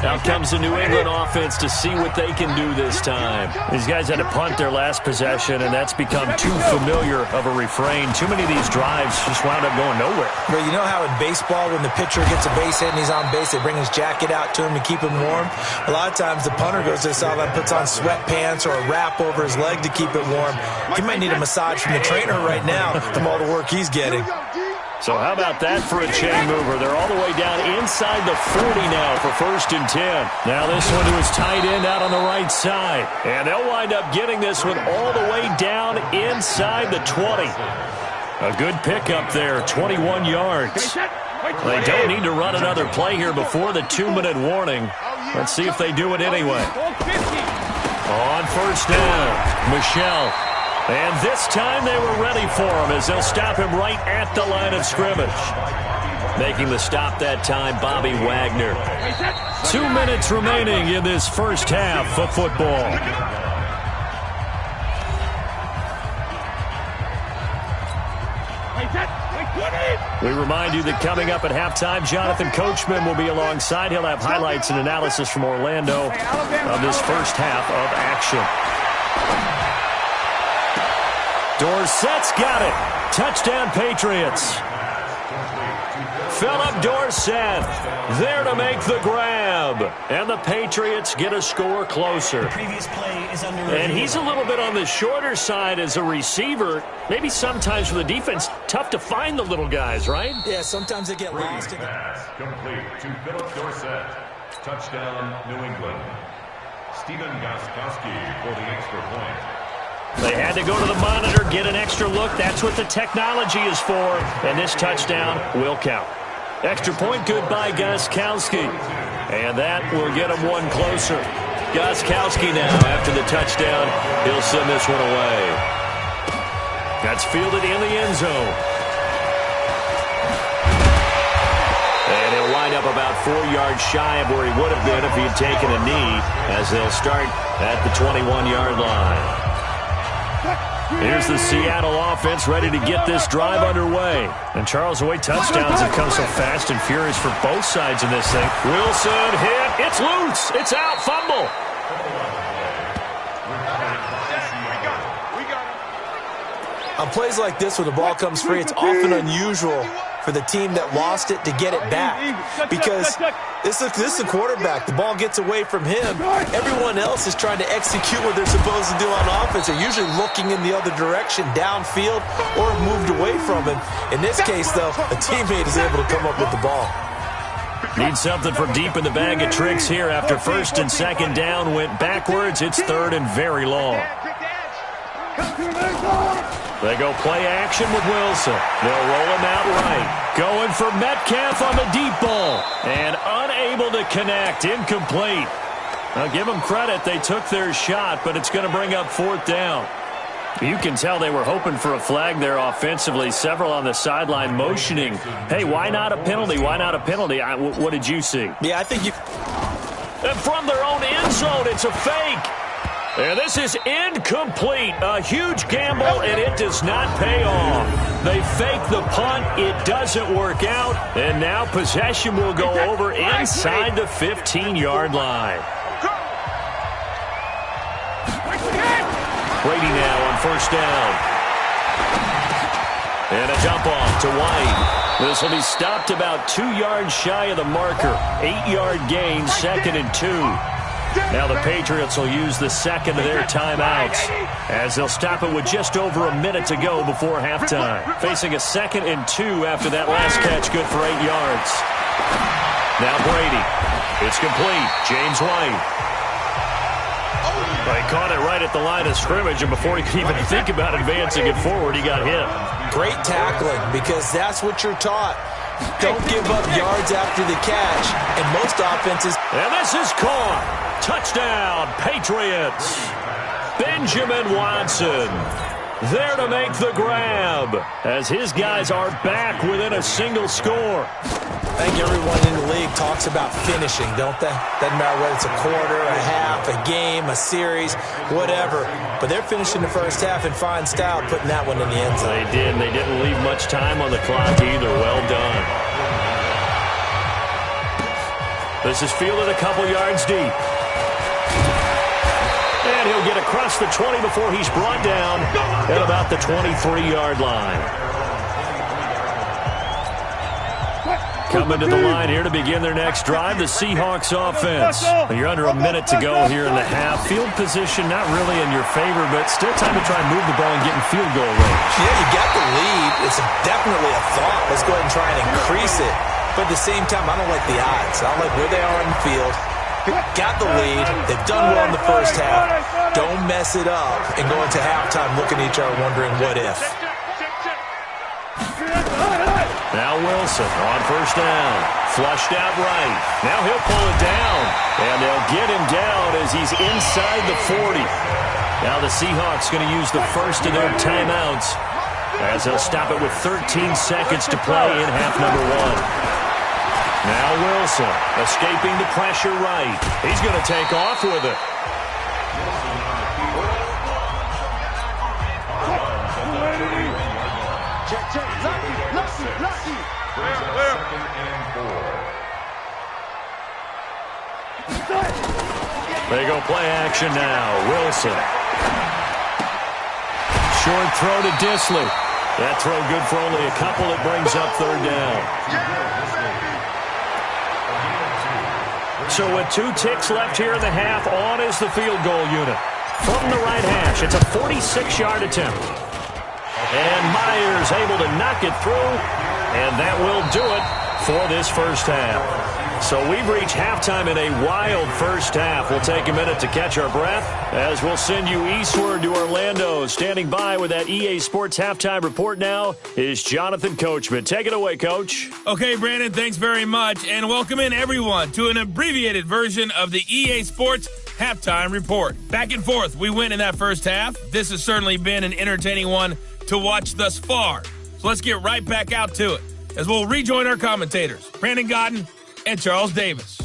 Speaker 3: Out comes the New England offense to see what they can do this time. These guys had to punt their last possession, and that's become too familiar of a refrain. Too many of these drives just wound up going nowhere.
Speaker 4: Well, you know how in baseball, when the pitcher gets a base hit and he's on base, they bring his jacket out to him to keep him warm? A lot of times the punter goes to the sideline, puts on sweatpants or a wrap over his leg to keep it warm. He might need a massage from the trainer right now from all the work he's getting.
Speaker 3: So how about that for a chain mover? They're all the way down inside the 40 now for 1st and 10. Now this one to his tight end out on the right side. And they'll wind up getting this one all the way down inside the 20. A good pickup there, 21 yards. They don't need to run another play here before the 2-minute warning. Let's see if they do it anyway. On first down, Michelle. And this time they were ready for him as they'll stop him right at the line of scrimmage. Making the stop that time, Bobby Wagner. 2 minutes remaining in this first half of football. We remind you that coming up at halftime, Jonathan Coachman will be alongside. He'll have highlights and analysis from Orlando of this first half of action. Dorsett's got it. Touchdown, Patriots. Philip Dorsett there to make the grab. And the Patriots get a score closer. And he's a little bit on the shorter side as a receiver. Maybe sometimes for the defense, tough to find the little guys, right?
Speaker 4: Yeah, sometimes they get lost.
Speaker 6: Pass complete to Philip Dorsett. Touchdown, New England. Stephen Gostkowski for the extra point.
Speaker 3: They had to go to the monitor, get an extra look. That's what the technology is for. And this touchdown will count. Extra point good by Gostkowski. And that will get him one closer. Gostkowski now, after the touchdown, he'll send this one away. That's fielded in the end zone. And he'll wind up about 4 yards shy of where he would have been if he had taken a knee, as they'll start at the 21-yard line. Here's the Seattle offense ready to get this drive underway. And Charles, the way touchdowns have come so fast and furious for both sides in this thing. Wilson hit. It's loose. It's out. Fumble.
Speaker 4: On plays like this where the ball comes free, it's often unusual for the team that lost it to get it back. Because this is the quarterback. The ball gets away from him. Everyone else is trying to execute what they're supposed to do on offense. They're usually looking in the other direction, downfield, or moved away from him. In this case, though, a teammate is able to come up with the ball.
Speaker 3: Need something from deep in the bag of tricks here. After 1st and 2nd down went backwards, it's 3rd and very long. They go play action with Wilson. They'll roll him out right. Going for Metcalf on the deep ball. And unable to connect. Incomplete. I'll give them credit. They took their shot, but it's going to bring up 4th down. You can tell they were hoping for a flag there offensively. Several on the sideline motioning, hey, why not a penalty? Why not a penalty? What did you see?
Speaker 4: Yeah, I think you...
Speaker 3: And from their own end zone, it's a fake. And this is incomplete. A huge gamble, and it does not pay off. They fake the punt. It doesn't work out. And now possession will go over inside the 15-yard line. Brady now on first down. And a dump off to White. This will be stopped about 2 yards shy of the marker. 8-yard gain, 2nd and 2. Now the Patriots will use the second of their timeouts as they'll stop it with just over a minute to go before halftime. Facing a 2nd and 2 after that last catch, good for 8 yards. Now Brady. It's complete. James White. He caught it right at the line of scrimmage, and before he could even think about advancing it forward, he got hit.
Speaker 4: Great tackling, because that's what you're taught. Don't give up yards after the catch, and most offenses...
Speaker 3: And this is caught. Touchdown, Patriots. Benjamin Watson there to make the grab as his guys are back within a single score.
Speaker 4: I think everyone in the league talks about finishing, don't they? Doesn't matter whether it's a quarter, a half, a game, a series, whatever. But they're finishing the first half in fine style, putting that one in the end zone.
Speaker 3: They did, and they didn't leave much time on the clock either. Well done. This is fielded a couple yards deep. And he'll get across the 20 before he's brought down at about the 23-yard line. Coming to the line here to begin their next drive, the Seahawks offense. You're under a minute to go here in the half. Field position not really in your favor, but still time to try and move the ball and get in field goal range.
Speaker 4: Yeah, you got the lead. It's definitely a thought. Let's go ahead and try and increase it. But at the same time, I don't like the odds. I don't like where they are on the field. Got the lead. They've done well in the first half. Don't mess it up and go into halftime looking at each other wondering what if.
Speaker 3: Now Wilson on first down. Flushed out right. Now he'll pull it down. And they'll get him down as he's inside the 40. Now the Seahawks going to use the first of their timeouts as they'll stop it with 13 seconds to play in half number 1. Now Wilson escaping the pressure right. He's going to take off with it. They go play action now. Wilson. Short throw to Disley. That throw good for only a couple. It brings up third down. So with 2 ticks left here in the half, on is the field goal unit. From the right hash, it's a 46-yard attempt. And Myers able to knock it through, and that will do it for this first half. So we've reached halftime in a wild first half. We'll take a minute to catch our breath as we'll send you eastward to Orlando. Standing by with that EA Sports halftime report now is Jonathan Coachman. Take it away, Coach.
Speaker 2: Okay, Brandon, thanks very much. And welcome in, everyone, to an abbreviated version of the EA Sports halftime report. Back and forth, we win in that first half. This has certainly been an entertaining one to watch thus far. So let's get right back out to it as we'll rejoin our commentators, Brandon Godden and Charles Davis.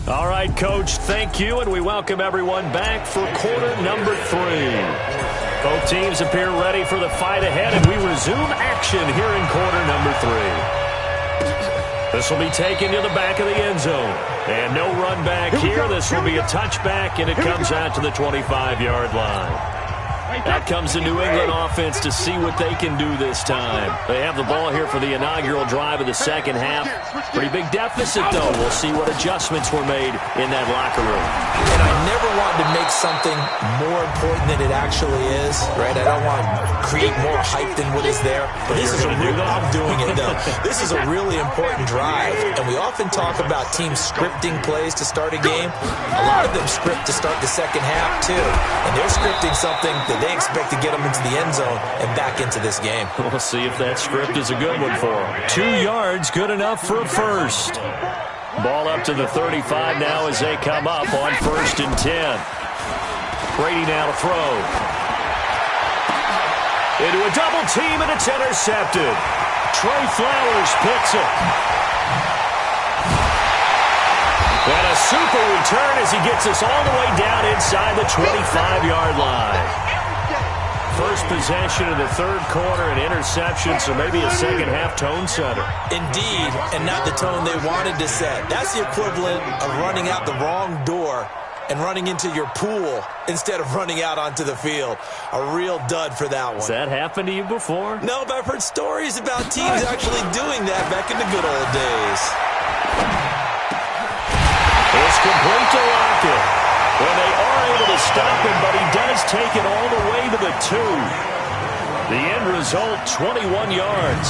Speaker 3: All right, Coach, thank you, and we welcome everyone back for quarter number 3. Both teams appear ready for the fight ahead, and we resume action here in quarter number 3. This will be taken to the back of the end zone. And no run back here. This will be a touchback, and it comes out to the 25-yard line. Out comes the New England offense to see what they can do this time. They have the ball here for the inaugural drive of the second half. Pretty big deficit, though. We'll see what adjustments were made in that locker room.
Speaker 4: And I never want to make something more important than it actually is, right? I don't want to create more hype than what is there. But this is I'm doing it, though. This is a really important drive. And we often talk about teams scripting plays to start a game. A lot of them script to start the second half, too. And they're scripting something that they expect to get them into the end zone and back into this game.
Speaker 3: We'll see if that script is a good one for them. 2 yards, good enough for a first. Ball up to the 35 now as they come up on 1st and 10. Brady now to throw. Into a double team, and it's intercepted. Trey Flowers picks it. And a super return as he gets us all the way down inside the 25-yard line. First possession of the third quarter, an interception, so maybe a second-half tone setter.
Speaker 4: Indeed, and not the tone they wanted to set. That's the equivalent of running out the wrong door and running into your pool instead of running out onto the field. A real dud for that one.
Speaker 3: Has that happened to you before?
Speaker 4: No, but I've heard stories about teams actually doing that back in the good old days.
Speaker 3: It's complete to Lockett. Well, they are able to stop him, but he does take it all the way to the 2. The end result, 21 yards.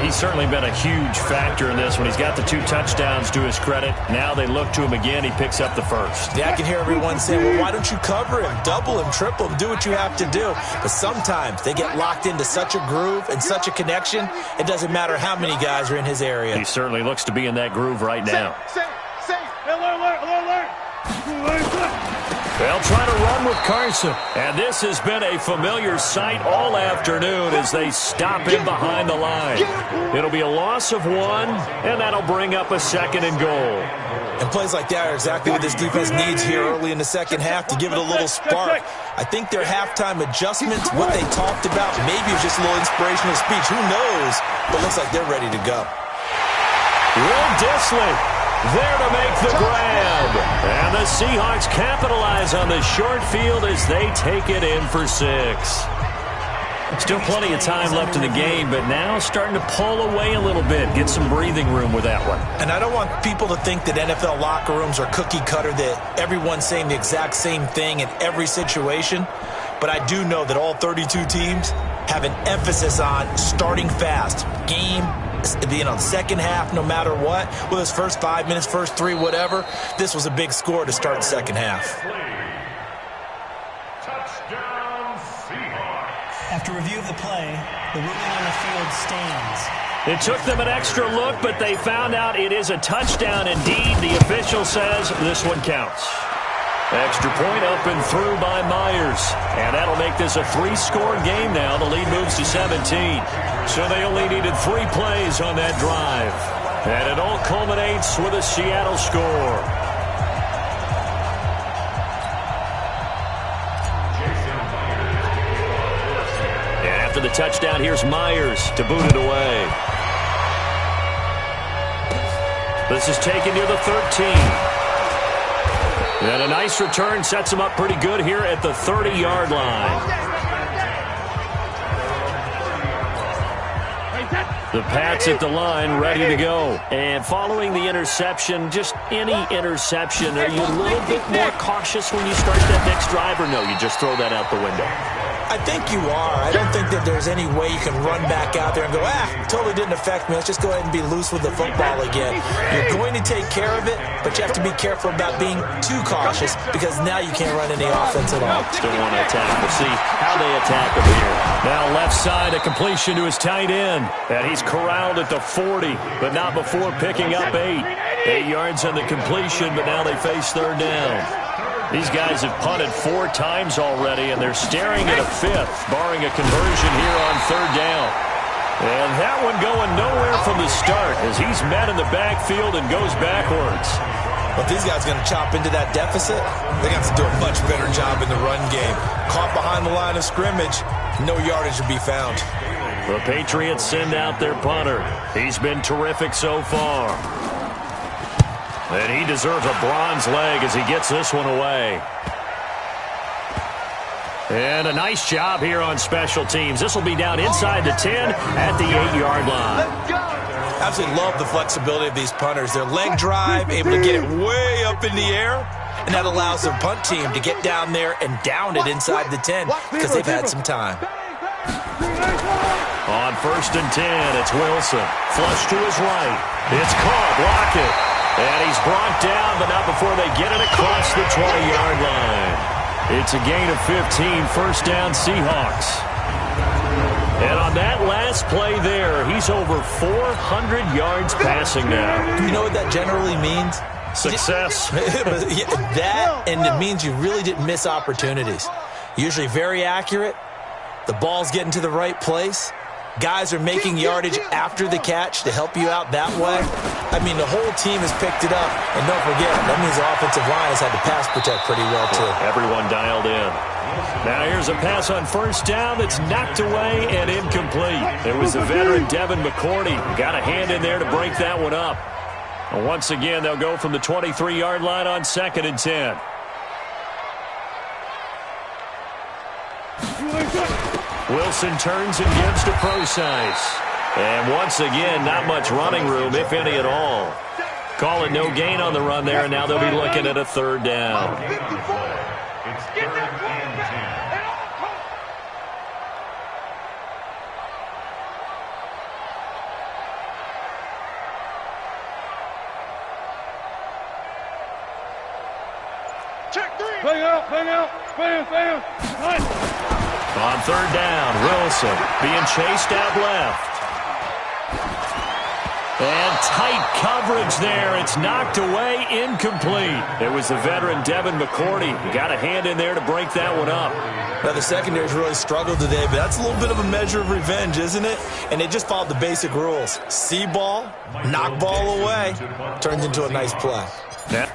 Speaker 3: He's certainly been a huge factor in this one. He's got the 2 touchdowns to his credit. Now they look to him again. He picks up the first.
Speaker 4: Yeah, I can hear everyone saying, well, why don't you cover him, double him, triple him, do what you have to do. But sometimes they get locked into such a groove and such a connection, it doesn't matter how many guys are in his area.
Speaker 3: He certainly looks to be in that groove right now. They'll try to run with Carson. And this has been a familiar sight all afternoon as they stop him behind the line. It'll be a loss of 1, and that'll bring up a 2nd and goal.
Speaker 4: And plays like that are exactly what this defense needs here early in the second half to give it a little spark. I think their halftime adjustments, what they talked about, maybe it was just a little inspirational speech. Who knows? But it looks like they're ready to go.
Speaker 3: Will Disley there to make the grab. And the Seahawks capitalize on the short field as they take it in for 6. Still plenty of time left in the game, but now starting to pull away a little bit. Get some breathing room with that one.
Speaker 4: And I don't want people to think that NFL locker rooms are cookie cutter, that everyone's saying the exact same thing in every situation. But I do know that all 32 teams have an emphasis on starting fast. Game, second half, no matter what. Whether it's first 5 minutes, first 3, whatever. This was a big score to start the second half.
Speaker 6: Touchdown, Seahawks.
Speaker 7: After review of the play, the ruling on the field stands.
Speaker 3: It took them an extra look, but they found out it is a touchdown indeed. The official says this one counts. Extra point up and through by Myers. And that'll make this a 3-score game now. The lead moves to 17. So they only needed 3 plays on that drive. And it all culminates with a Seattle score. And after the touchdown, here's Myers to boot it away. This is taken near the 13. And a nice return sets him up pretty good here at the 30-yard line. The Pats at the line, ready to go. And following the interception, just any interception, are you a little bit more cautious when you start that next drive, or no, you just throw that out the window?
Speaker 4: I think you are. I don't think that there's any way you can run back out there and go, totally didn't affect me. Let's just go ahead and be loose with the football again. You're going to take care of it, but you have to be careful about being too cautious because now you can't run any offense at all.
Speaker 3: Still want to attack. We'll see how they attack him here. Now left side, a completion to his tight end. And he's corralled at the 40, but not before picking up 8. 8 yards on the completion, but now they face third down. These guys have punted 4 times already, and they're staring at a 5th, barring a conversion here on third down. And that one going nowhere from the start as he's met in the backfield and goes backwards.
Speaker 4: But these guys are going to chop into that deficit. They're going to have to do a much better job in the run game. Caught behind the line of scrimmage, no yardage to be found.
Speaker 3: The Patriots send out their punter. He's been terrific so far. And he deserves a bronze leg as he gets this one away. And a nice job here on special teams. This will be down inside the 10 at the 8-yard line.
Speaker 4: Absolutely love the flexibility of these punters. Their leg drive, able to get it way up in the air, and that allows their punt team to get down there and down it inside the 10 because they've had some time.
Speaker 3: On 1st and 10, it's Wilson. Flush to his right. It's caught. Block it. And he's brought down, but not before they get it across the 20-yard line. It's a gain of 15, first down Seahawks. And on that last play there, he's over 400 yards passing now.
Speaker 4: Do you know what that generally means?
Speaker 3: Success.
Speaker 4: That, and it means you really didn't miss opportunities. Usually very accurate. The ball's getting to the right place. Guys are making yardage after the catch to help you out that way. I mean, the whole team has picked it up. And don't forget, that means the offensive line has had to pass protect pretty well, too.
Speaker 3: Everyone dialed in. Now here's a pass on first down that's knocked away and incomplete. It was the veteran Devin McCourty. Got a hand in there to break that one up. And once again, they'll go from the 23-yard line on 2nd and 10. Wilson turns and gives to Procise. And once again, not much running room, if any at all. Call it no gain on the run there, and now they'll be looking at a 3rd down.
Speaker 6: It's 3rd and 10.
Speaker 5: Check 3. Bang out. Bam. Nice.
Speaker 3: On 3rd down, Wilson being chased out left. And tight coverage there. It's knocked away, incomplete. It was the veteran Devin McCourty. Got a hand in there to break that one up.
Speaker 4: Now, the secondary's really struggled today, but that's a little bit of a measure of revenge, isn't it? And they just followed the basic rules. See ball, knock ball away. Turns into a nice play.
Speaker 3: Yeah.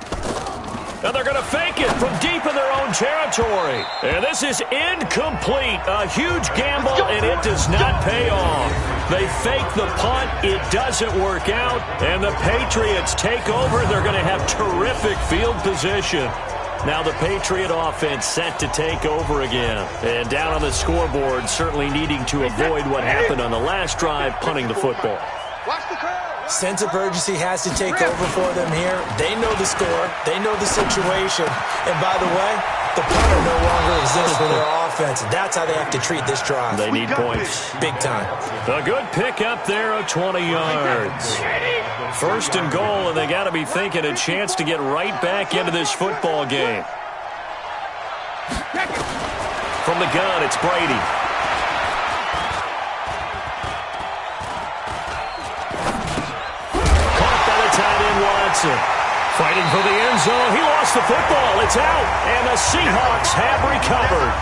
Speaker 3: Now they're going to fake it from deep in their own territory. And this is incomplete. A huge gamble, and it does not pay off. They fake the punt. It doesn't work out. And the Patriots take over. They're going to have terrific field position. Now the Patriot offense set to take over again. And down on the scoreboard, certainly needing to avoid what happened on the last drive, punting the football.
Speaker 4: Sense of urgency has to take over for them here. They know the score. They know the situation. And by the way, the punter no longer exists for their offense. That's how they have to treat this drive.
Speaker 3: They need points.
Speaker 4: Big time.
Speaker 3: A good pickup there of 20 yards. 1st and goal, and they got to be thinking a chance to get right back into this football game. From the gun, it's Brady. Watson fighting for the end zone. He lost the football. It's out, and the Seahawks have recovered.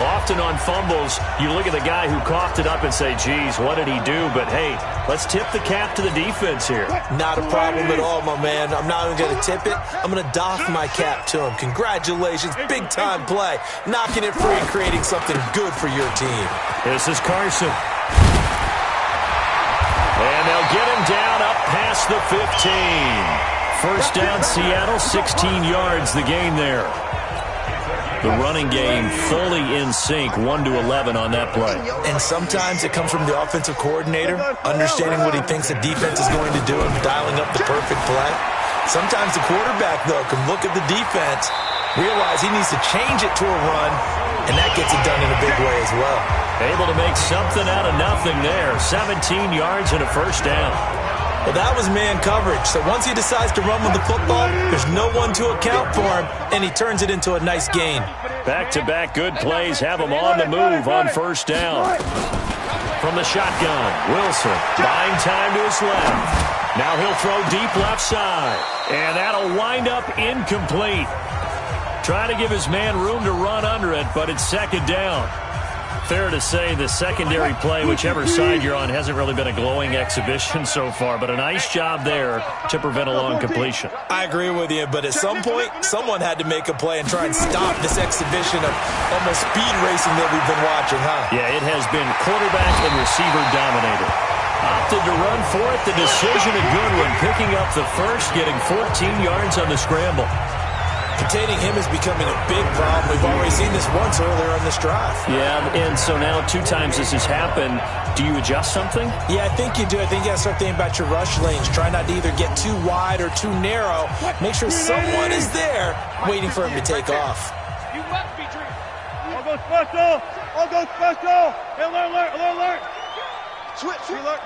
Speaker 3: Often on fumbles, you look at the guy who coughed it up and say, geez, what did he do? But, hey, let's tip the cap to the defense here.
Speaker 4: Not a problem at all, my man. I'm not even going to tip it. I'm going to doff my cap to him. Congratulations. Big-time play. Knocking it free and creating something good for your team.
Speaker 3: This is Carson. And they'll get him down up past the 15. First down, Seattle, 16 yards the gain there. The running game fully in sync, 1-11 on that play.
Speaker 4: And sometimes it comes from the offensive coordinator, understanding what he thinks the defense is going to do and dialing up the perfect play. Sometimes the quarterback, though, can look at the defense, realize he needs to change it to a run, and that gets it done in a big way as well.
Speaker 3: Able to make something out of nothing there. 17 yards and a first down.
Speaker 4: Well, that was man coverage. So once he decides to run with the football, there's no one to account for him, and he turns it into a nice gain.
Speaker 3: Back-to-back good plays have him on the move on first down. From the shotgun, Wilson buying time to his left. Now he'll throw deep left side, and that'll wind up incomplete. Trying to give his man room to run under it, but it's second down. Fair to say the secondary play, whichever side you're on, hasn't really been a glowing exhibition so far, but a nice job there to prevent a long completion.
Speaker 4: I agree with you, but at some point, someone had to make a play and try and stop this exhibition of almost speed racing that we've been watching, huh?
Speaker 3: Yeah, it has been quarterback and receiver dominated. Opted to run for it. The decision a good one, picking up the first, getting 14 yards on the scramble.
Speaker 4: Containing him is becoming a big problem. We've already seen this once earlier on this drive.
Speaker 3: Yeah, and so now 2 times this has happened. Do you adjust something?
Speaker 4: Yeah, I think you do. I think you got to start thinking about your rush lanes. Try not to either get too wide or too narrow. Make sure someone is there waiting for him to take off.
Speaker 5: You must be dreaming. I'll go special. I'll go special. Hey, alert. Switch. Alert.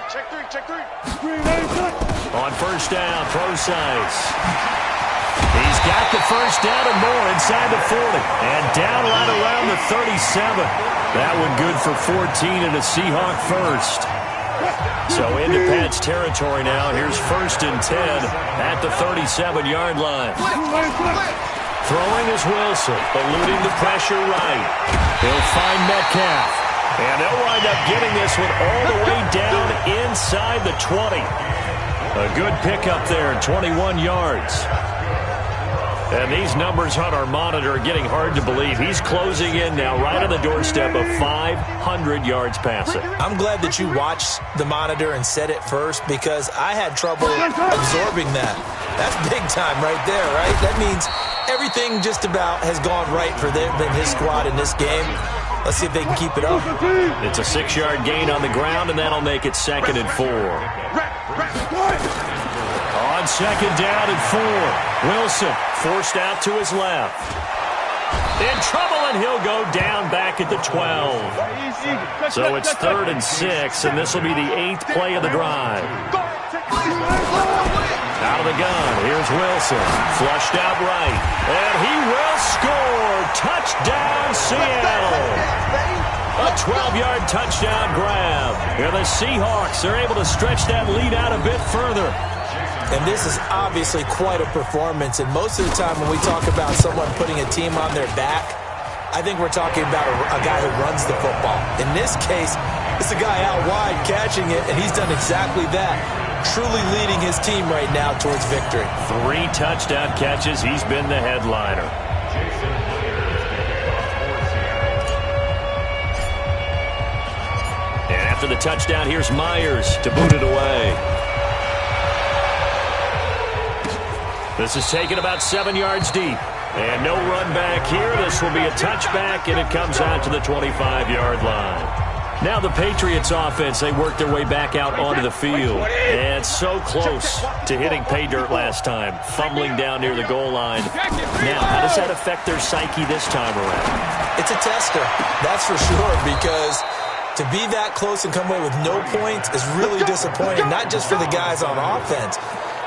Speaker 5: Check three.
Speaker 3: On first down, Procise. He's got the first down and more inside the 40. And down right around the 37. That one good for 14 and a Seahawk first. So into Pat's territory now. Here's 1st and 10 at the 37-yard line. Throwing is Wilson, eluding the pressure right. He'll find Metcalf. And they'll wind up getting this one all the way down inside the 20. A good pickup there, 21 yards. And these numbers on our monitor are getting hard to believe. He's closing in now right on the doorstep of 500 yards passing.
Speaker 4: I'm glad that you watched the monitor and said it first because I had trouble absorbing that. That's big time right there, right? That means everything just about has gone right for them and his squad in this game. Let's see if they can keep it up.
Speaker 3: It's a 6-yard gain on the ground, and that'll make it 2nd and 4. On 2nd down and 4, Wilson forced out to his left. In trouble, and he'll go down back at the 12. So it's 3rd and 6, and this will be the 8th play of the drive. Out of the gun, here's Wilson. Flushed out right, and he will score. Touchdown, Seattle. A 12-yard touchdown grab. And the Seahawks are able to stretch that lead out a bit further.
Speaker 4: And this is obviously quite a performance. And most of the time when we talk about someone putting a team on their back, I think we're talking about a guy who runs the football. In this case, it's a guy out wide catching it, and he's done exactly that. Truly leading his team right now towards victory.
Speaker 3: 3 touchdown catches. He's been the headliner. And after the touchdown, here's Myers to boot it away. This is taken about 7 yards deep. And no run back here. This will be a touchback, and it comes out to the 25-yard line. Now the Patriots offense, they worked their way back out onto the field. And so close to hitting pay dirt last time, fumbling down near the goal line. Now, how does that affect their psyche this time around?
Speaker 4: It's a tester, that's for sure, because to be that close and come away with no points is really disappointing, not just for the guys on offense,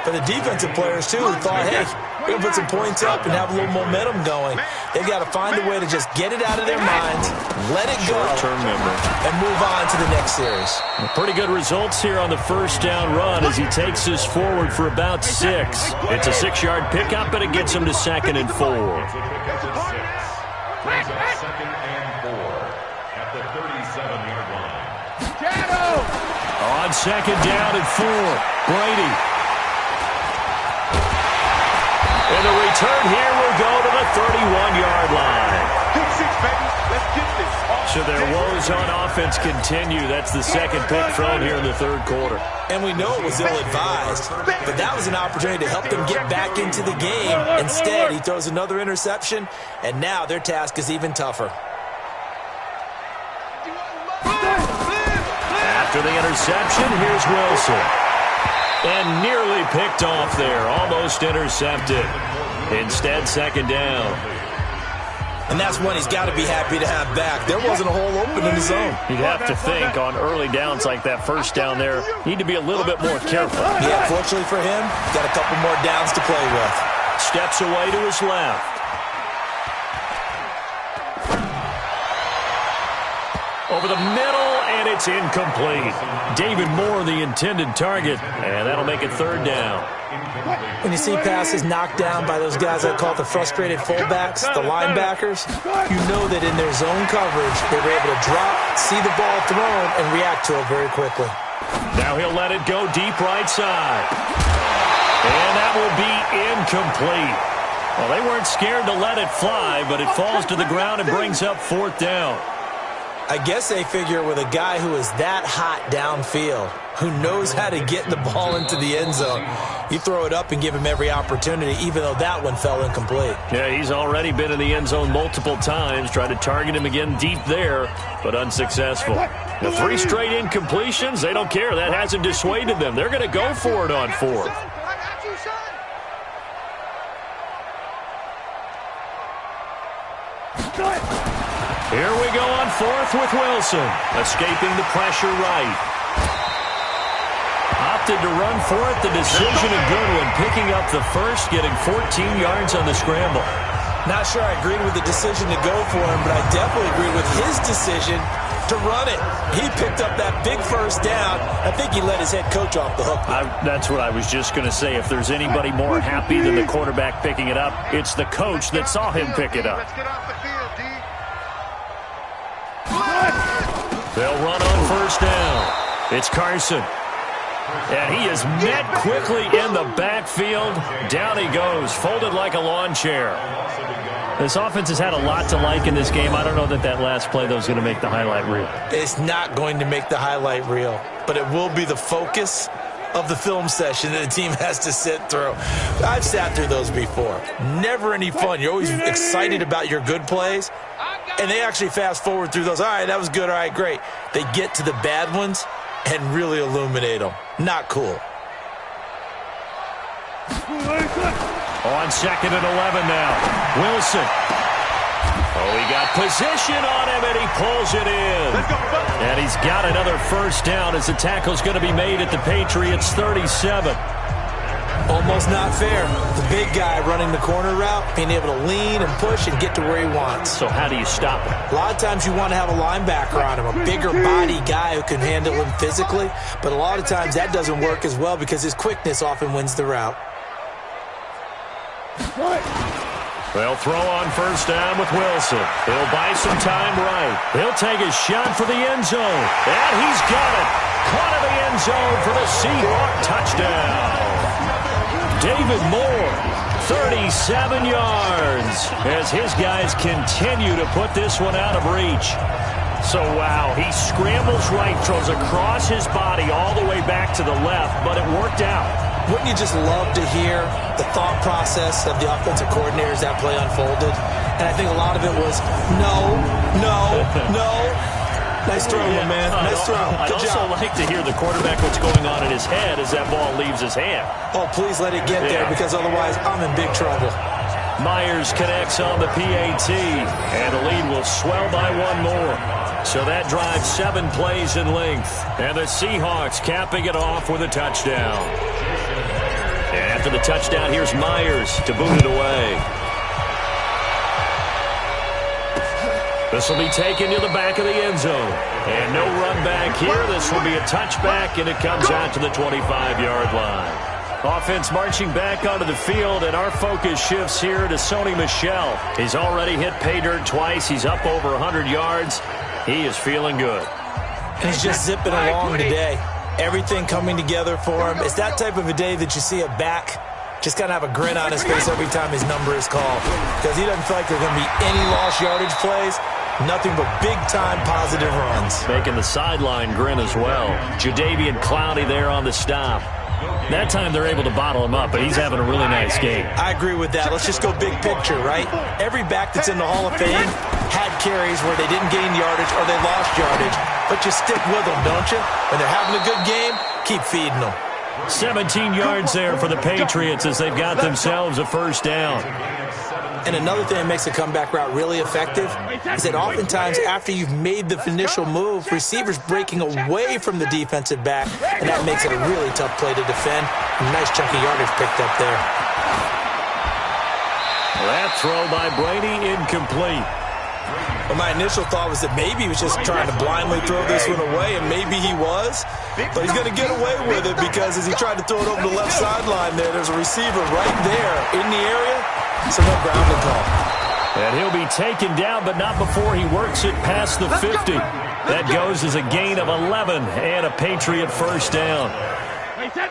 Speaker 4: but the defensive players, too, who thought, hey, we're going to put some points up and have a little momentum going. They've got to find a way to just get it out of their minds, let it go, and move on to the next series.
Speaker 3: Pretty good results here on the first down run as he takes this forward for about 6. It's a 6-yard pickup, and it gets him to 2nd and 4.
Speaker 6: Brings up 2nd and 4 at the 37-yard line.
Speaker 3: On 2nd down and 4, Brady. And the return here will go to the 31-yard line. So their woes on offense continue. That's the 2nd pick thrown here in the 3rd quarter.
Speaker 4: And we know it was ill-advised, but that was an opportunity to help them get back into the game. Instead, he throws another interception, and now their task is even tougher.
Speaker 3: After the interception, here's Wilson. And nearly picked off there. Almost intercepted. Instead, 2nd down.
Speaker 4: And that's one he's got to be happy to have back. There wasn't a hole open in the zone.
Speaker 3: You'd have to think on early downs like that first down there, need to be a little bit more careful.
Speaker 4: Yeah, fortunately for him, got a couple more downs to play with.
Speaker 3: Steps away to his left. Over the middle, and it's incomplete. David Moore, the intended target, and that'll make it 3rd down.
Speaker 4: When you see passes knocked down by those guys I call the frustrated fullbacks, the linebackers, you know that in their zone coverage, they were able to drop, see the ball thrown, and react to it very quickly.
Speaker 3: Now he'll let it go deep right side. And that will be incomplete. Well, they weren't scared to let it fly, but it falls to the ground and brings up 4th down.
Speaker 4: I guess they figure with a guy who is that hot downfield, who knows how to get the ball into the end zone, you throw it up and give him every opportunity, even though that one fell incomplete.
Speaker 3: Yeah, he's already been in the end zone multiple times, tried to target him again deep there, but unsuccessful. The 3 straight incompletions, they don't care. That hasn't dissuaded them. They're going to go for it on 4th. Here we go on 4th with Wilson, escaping the pressure right. Opted to run for it. The decision a good one, picking up the first, getting 14 yards on the scramble.
Speaker 4: Not sure I agreed with the decision to go for him, but I definitely agreed with his decision to run it. He picked up that big first down. I think he let his head coach off the hook.
Speaker 3: That's what I was just going to say. If there's anybody more happy than the quarterback picking it up, it's the coach that saw him pick it up.
Speaker 5: Let's get off the field, D.
Speaker 3: They'll run on first down. It's Carson. And he is met quickly in the backfield. Down he goes, folded like a lawn chair. This offense has had a lot to like in this game. I don't know that last play, though, is going to make the highlight reel.
Speaker 4: It's not going to make the highlight reel, but it will be the focus of the film session that the team has to sit through. I've sat through those before. Never any fun. You're always excited about your good plays, and they actually fast forward through those. All right, that was good. All right, great. They get to the bad ones and really illuminate them. Not cool.
Speaker 3: On 2nd and 11 now. Wilson. Oh, he got position on him, and he pulls it in. And he's got another first down as the tackle's going to be made at the Patriots 37.
Speaker 4: Almost not fair. The big guy running the corner route, being able to lean and push and get to where he wants.
Speaker 3: So how do you stop him?
Speaker 4: A lot of times you want to have a linebacker on him, a bigger body guy who can handle him physically. But a lot of times that doesn't work as well because his quickness often wins the route.
Speaker 3: They'll throw on first down with Wilson. He'll buy some time right. He'll take a shot for the end zone. And he's got it. Caught in the end zone for the Seahawks touchdown. David Moore, 37 yards, as his guys continue to put this one out of reach. So, wow, he scrambles right, throws across his body all the way back to the left, but it worked out.
Speaker 4: Wouldn't you just love to hear the thought process of the offensive coordinators that play unfolded? And I think a lot of it was, no. Nice throw, man. Nice throw.
Speaker 3: I'd also like to hear the quarterback what's going on in his head as that ball leaves his hand.
Speaker 4: Oh, please let it get there, because otherwise I'm in big trouble.
Speaker 3: Myers connects on the PAT, and the lead will swell by one more. So that drives 7 plays in length, and the Seahawks capping it off with a touchdown. And after the touchdown, here's Myers to boot it away. This will be taken to the back of the end zone. And no run back here. This will be a touchback, and it comes out to the 25-yard line. Offense marching back onto the field, and our focus shifts here to Sony Michel. He's already hit pay dirt twice. He's up over 100 yards. He is feeling good.
Speaker 4: He's just zipping along today. Everything coming together for him. It's that type of a day that you see a back just kind of have a grin on his face every time his number is called, because he doesn't feel like there's going to be any lost yardage plays. Nothing but big-time positive runs.
Speaker 3: Making the sideline grin as well. Jadeveon Clowney there on the stop. That time they're able to bottle him up, but he's having a really nice game.
Speaker 4: I agree with that. Let's just go big picture, right? Every back that's in the Hall of Fame had carries where they didn't gain yardage or they lost yardage. But you stick with them, don't you? When they're having a good game, keep feeding them.
Speaker 3: 17 yards there for the Patriots as they've got themselves a first down.
Speaker 4: And another thing that makes a comeback route really effective is that oftentimes after you've made the initial move, receivers breaking away from the defensive back, and that makes it a really tough play to defend. A nice chunk of yardage picked up there.
Speaker 3: That throw by Brady incomplete.
Speaker 4: Well, my initial thought was that maybe he was just trying to blindly throw this one away, and maybe he was. But he's going to get away with it because as he tried to throw it over the left sideline there's a receiver right there in the area. So no grounding call.
Speaker 3: And he'll be taken down, but not before he works it past the 50. That goes as a gain of 11 and a Patriot first down.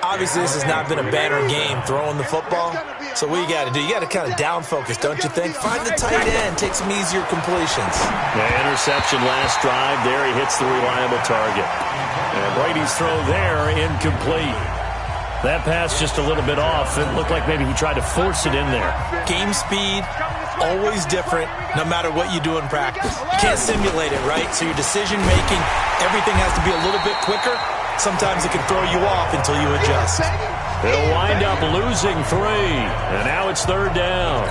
Speaker 4: Obviously, this has not been a banner game throwing the football. So what you got to do? You got to kind of down focus, don't you think? Find the tight end, take some easier completions.
Speaker 3: Yeah, interception last drive. There he hits the reliable target. And Brady's throw there, incomplete. That pass just a little bit off. It looked like maybe he tried to force it in there.
Speaker 4: Game speed, always different, no matter what you do in practice. You can't simulate it, right? So your decision-making, everything has to be a little bit quicker. Sometimes it can throw you off until you adjust.
Speaker 3: They'll wind up losing 3, and now it's 3rd down.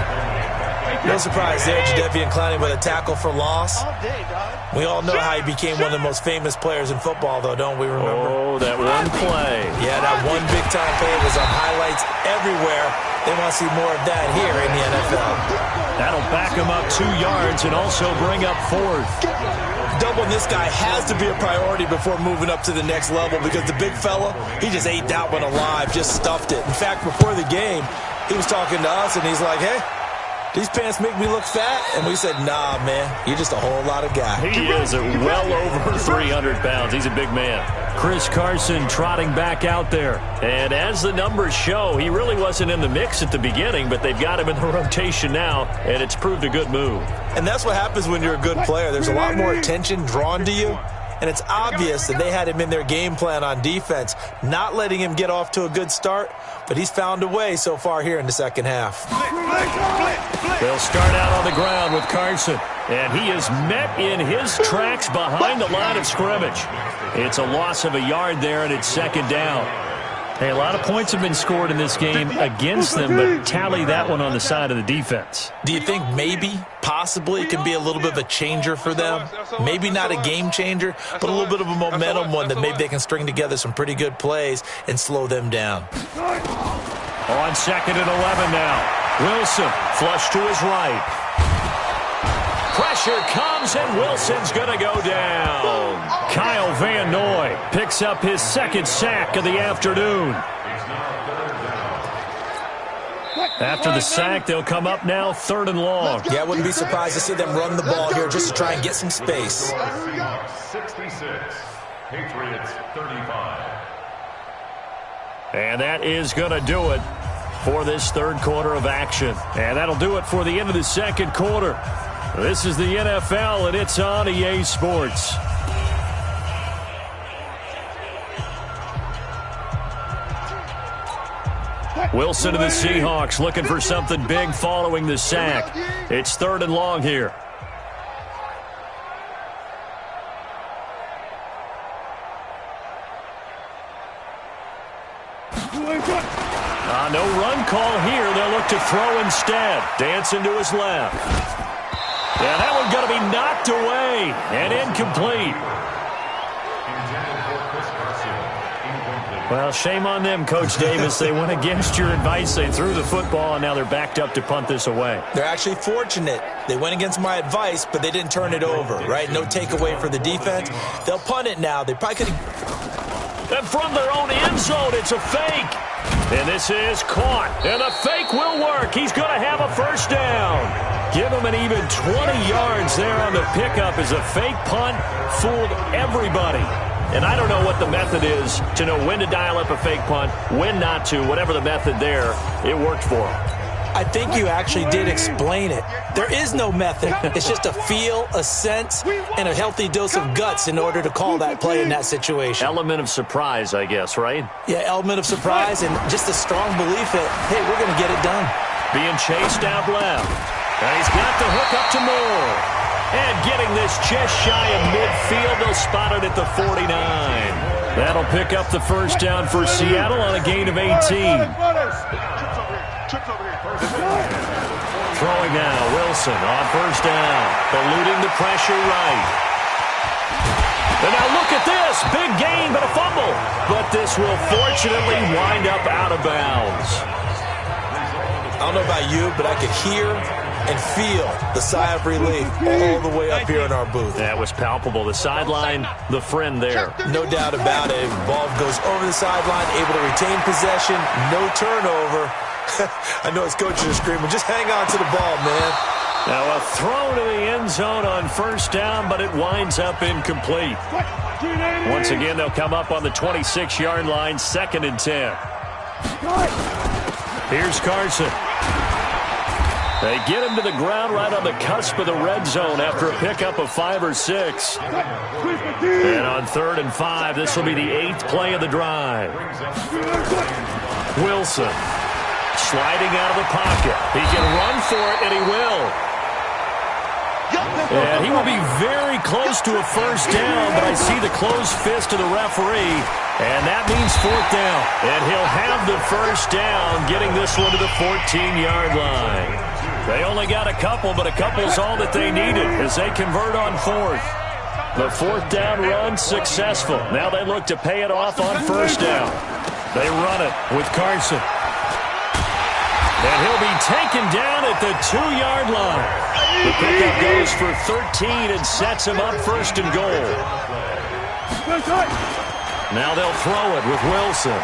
Speaker 4: No surprise there, Jadeveon Clowney with a tackle for loss. We all know how he became one of the most famous players in football, though, don't we remember?
Speaker 3: Oh, that one play.
Speaker 4: Yeah, that one big-time play was on highlights everywhere. They want to see more of that here in the NFL.
Speaker 3: That'll back him up 2 yards and also bring up 4th.
Speaker 4: Doubling this guy has to be a priority before moving up to the next level because the big fella, he just ate that one alive, just stuffed it. In fact, before the game, he was talking to us, and he's like, hey, these pants make me look fat? And we said, nah, man, you're just a whole lot of guy.
Speaker 3: He is well over 300 pounds. He's a big man. Chris Carson trotting back out there. And as the numbers show, he really wasn't in the mix at the beginning, but they've got him in the rotation now, and it's proved a good move.
Speaker 4: And that's what happens when you're a good player. There's a lot more attention drawn to you. And it's obvious that they had him in their game plan on defense, not letting him get off to a good start, but he's found a way so far here in the second half.
Speaker 3: They'll start out on the ground with Carson, and he is met in his tracks behind the line of scrimmage. It's a loss of a yard there, and it's 2nd down. Hey, a lot of points have been scored in this game against them, but tally that one on the side of the defense.
Speaker 4: Do you think maybe, possibly, it can be a little bit of a changer for them? Maybe not a game changer, but a little bit of a momentum one that maybe they can string together some pretty good plays and slow them down.
Speaker 3: On 2nd and 11 now. Wilson, flush to his right. Pressure comes, and Wilson's going to go down. Kyle Van Noy picks up his 2nd sack of the afternoon. After the sack, they'll come up now 3rd and long.
Speaker 4: Yeah, I wouldn't be surprised to see them run the ball here just to try and get some space.
Speaker 6: 66, Patriots 35.
Speaker 3: And that is going to do it for this 3rd quarter of action. And that'll do it for the end of the 2nd quarter. This is the NFL, and it's on EA Sports. Wilson to the Seahawks looking for something big following the sack. It's 3rd and long here. No run call here. They'll look to throw instead. Dancing to his left. Yeah, that one's going to be knocked away and incomplete. Well, shame on them, Coach Davis. They went against your advice. They threw the football, and now they're backed up to punt this away.
Speaker 4: They're actually fortunate. They went against my advice, but they didn't turn it over, right? No takeaway for the defense. They'll punt it now. They probably could have...
Speaker 3: And from their own end zone, it's a fake. And this is caught. And the fake will work. He's going to have a 1st down. Give him an even 20 yards there on the pickup as a fake punt fooled everybody. And I don't know what the method is to know when to dial up a fake punt, when not to. Whatever the method there, it worked for him.
Speaker 4: I think you actually did explain it. There is no method. It's just a feel, a sense, and a healthy dose of guts in order to call that play in that situation.
Speaker 3: Element of surprise, I guess, right?
Speaker 4: Yeah, element of surprise and just a strong belief that, hey, we're going to get it done.
Speaker 3: Being chased out left. And he's got the hook up to Moore. And getting this just shy of midfield, they'll spot it at the 49. That'll pick up the 1st down for Seattle on a gain of 18. Throwing now, Wilson on 1st down. Eluding the pressure right. And now look at this. Big gain, but a fumble. But this will fortunately wind up out of bounds.
Speaker 4: I don't know about you, but I could hear and feel the sigh of relief all the way up here in our booth.
Speaker 3: That was palpable. The sideline, the friend there.
Speaker 4: No doubt about it. Ball goes over the sideline, able to retain possession, no turnover. I know his coaches are screaming, just hang on to the ball, man.
Speaker 3: Now a throw to the end zone on first down, but it winds up incomplete. Once again, they'll come up on the 26-yard line, 2nd and 10. Here's Carson. They get him to the ground right on the cusp of the red zone after a pickup of 5 or 6. And on 3rd and 5, this will be the 8th play of the drive. Wilson sliding out of the pocket. He can run for it, and he will. And he will be very close to a first down, but I see the closed fist of the referee, and that means 4th down. And he'll have the first down, getting this one to the 14-yard line. They only got a couple, but a couple's all that they needed as they convert on 4th. The 4th down run successful. Now they look to pay it off on first down. They run it with Carson. And he'll be taken down at the 2-yard line. The pickup goes for 13 and sets him up 1st and goal. Now they'll throw it with Wilson.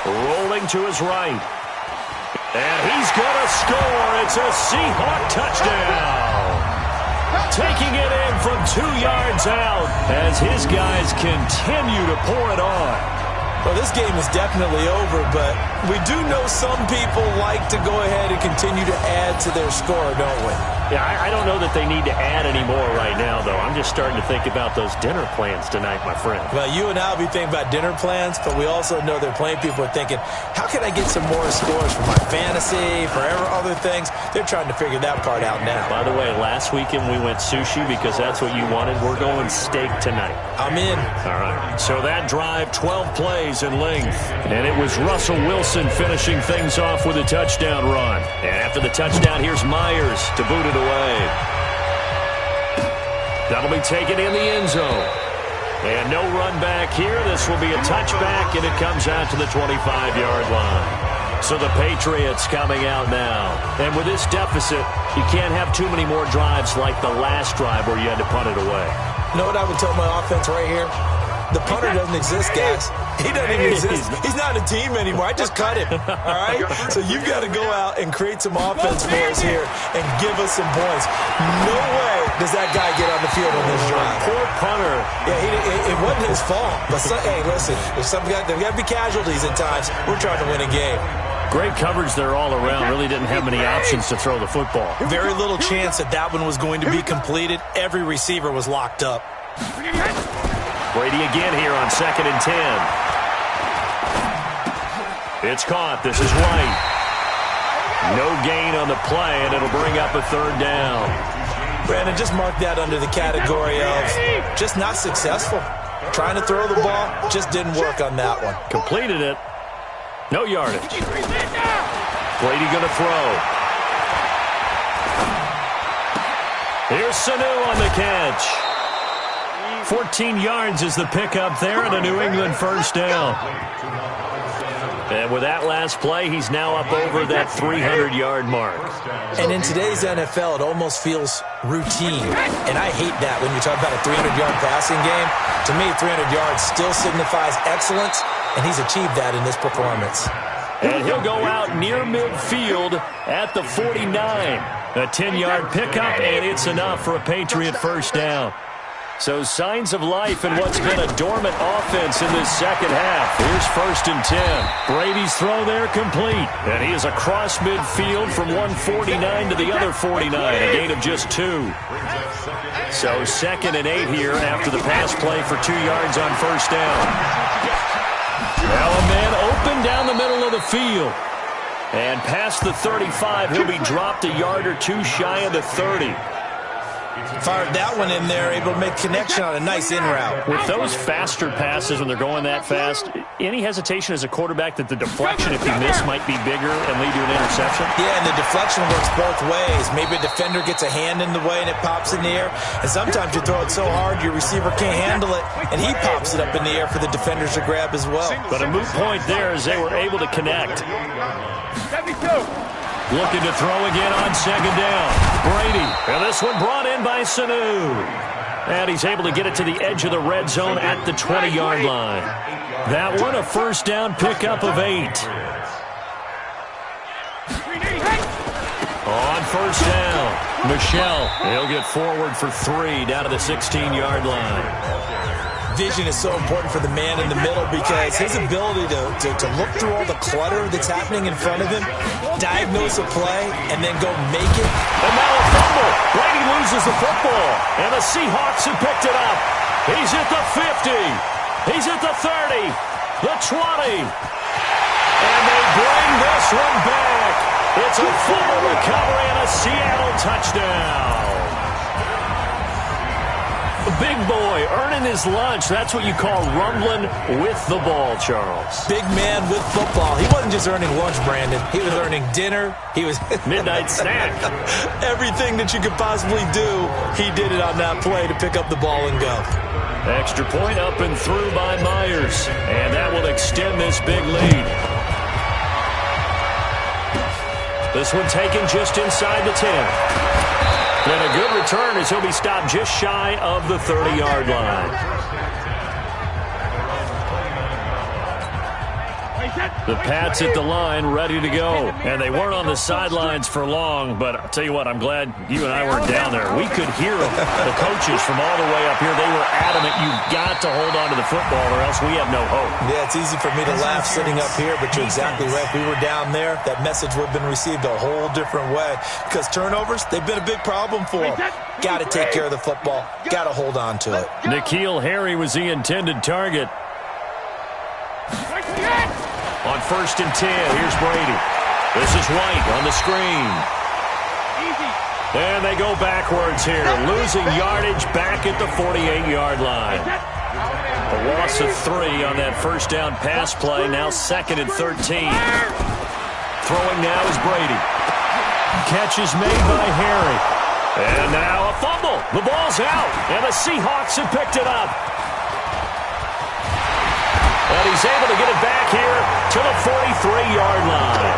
Speaker 3: Rolling to his right. And he's going to score. It's a Seahawk touchdown. Taking it in from 2 yards out as his guys continue to pour it on.
Speaker 4: Well, this game is definitely over, but we do know some people like to go ahead and continue to add to their score, don't we?
Speaker 3: Yeah, I don't know that they need to add any more right now, though. I'm just starting to think about those dinner plans tonight, my friend.
Speaker 4: Well, you and I will be thinking about dinner plans, but we also know there are plenty of people are thinking, how can I get some more scores for my fantasy, for other things? They're trying to figure that part out now.
Speaker 3: By the way, last weekend we went sushi because that's what you wanted. We're going steak tonight.
Speaker 4: I'm in.
Speaker 3: All right. So that drive, 12 plays in length. And it was Russell Wilson finishing things off with a touchdown run. And after the touchdown, here's Myers to boot it away. That'll be taken in the end zone. And no run back here. This will be a touchback, and it comes out to the 25-yard line. So the Patriots coming out now. And with this deficit, you can't have too many more drives like the last drive where you had to punt it away.
Speaker 4: You know what I would tell my offense right here? The punter doesn't exist, guys. He doesn't even exist. He's not a team anymore. I just cut him, all right? So you've got to go out and create some offense for us here and give us some points. No way does that guy get on the field on this drive.
Speaker 3: Poor punter.
Speaker 4: Yeah, it wasn't his fault. But, hey, listen, there's got to be casualties at times. We're trying to win a game.
Speaker 3: Great coverage there all around. Really didn't have many options to throw the football.
Speaker 4: Very little chance that one was going to be completed. Every receiver was locked up.
Speaker 3: Brady again here on 2nd and 10. It's caught. This is White. No gain on the play, and it'll bring up a 3rd down.
Speaker 4: Brandon, just mark that under the category of just not successful. Trying to throw the ball, just didn't work on that one.
Speaker 3: Completed it. No yardage. Brady going to throw. Here's Sanu on the catch. 14 yards is the pickup there, and a New England first down. And with that last play, he's now up over that 300-yard mark.
Speaker 4: And in today's NFL, it almost feels routine. And I hate that when you talk about a 300-yard passing game. To me, 300 yards still signifies excellence, and he's achieved that in this performance.
Speaker 3: And he'll go out near midfield at the 49. A 10-yard pickup, and it's enough for a Patriot first down. So signs of life in what's been a dormant offense in this second half. Here's 1st and 10. Brady's throw there complete. And he is across midfield from 149 to the other 49, a gain of just 2. So 2nd and 8 here after the pass play for 2 yards on first down. Now a man open down the middle of the field. And past the 35, he'll be dropped a yard or 2 shy of the 30.
Speaker 4: Fired that one in there, able to make connection on a nice in route.
Speaker 3: With those faster passes when they're going that fast, any hesitation as a quarterback that the deflection, if you miss, might be bigger and lead to an interception?
Speaker 4: Yeah, and the deflection works both ways. Maybe a defender gets a hand in the way and it pops in the air. And sometimes you throw it so hard your receiver can't handle it, and he pops it up in the air for the defenders to grab as well.
Speaker 3: But a moot point there as they were able to connect. Looking to throw again on 2nd down. Brady. And this one brought in by Sanu. And he's able to get it to the edge of the red zone at the 20-yard line. That one a first down pickup of 8. On first down. Michel, he'll get forward for 3 down to the 16-yard line.
Speaker 4: Vision is so important for the man in the middle because his ability to look through all the clutter that's happening in front of him, diagnose a play, and then go make it.
Speaker 3: And now a fumble. Brady loses the football, and the Seahawks have picked it up. He's at the 50. He's at the 30, the 20. And they bring this one back. It's a fumble recovery and a Seattle touchdown. Big boy earning his lunch. That's what you call rumbling with the ball, Charles.
Speaker 4: Big man with football. He wasn't just earning lunch, Brandon. He was earning dinner. He was
Speaker 3: midnight snack.
Speaker 4: Everything that you could possibly do, he did it on that play to pick up the ball and go.
Speaker 3: Extra point up and through by Myers. And that will extend this big lead. This one taken just inside the 10. And a good return as he'll be stopped just shy of the 30-yard line. The Pats at the line, ready to go. And they weren't on the sidelines for long, but I'll tell you what, I'm glad you and I weren't down there. We could hear them, the coaches from all the way up here. They were adamant, you've got to hold on to the football or else we have no hope.
Speaker 4: Yeah, it's easy for me to laugh sitting up here, but you're exactly right. If we were down there, that message would have been received a whole different way. Because turnovers, they've been a big problem for them. Got to take care of the football. Got to hold on to it.
Speaker 3: N'Keal Harry was the intended target. On 1st and 10, here's Brady. This is White on the screen. And they go backwards here, losing yardage back at the 48-yard line. A loss of 3 on that first down pass play, now 2nd and 13. Throwing now is Brady. Catch is made by Harry. And now a fumble. The ball's out, and the Seahawks have picked it up. And he's able to get it back here to the 43-yard line.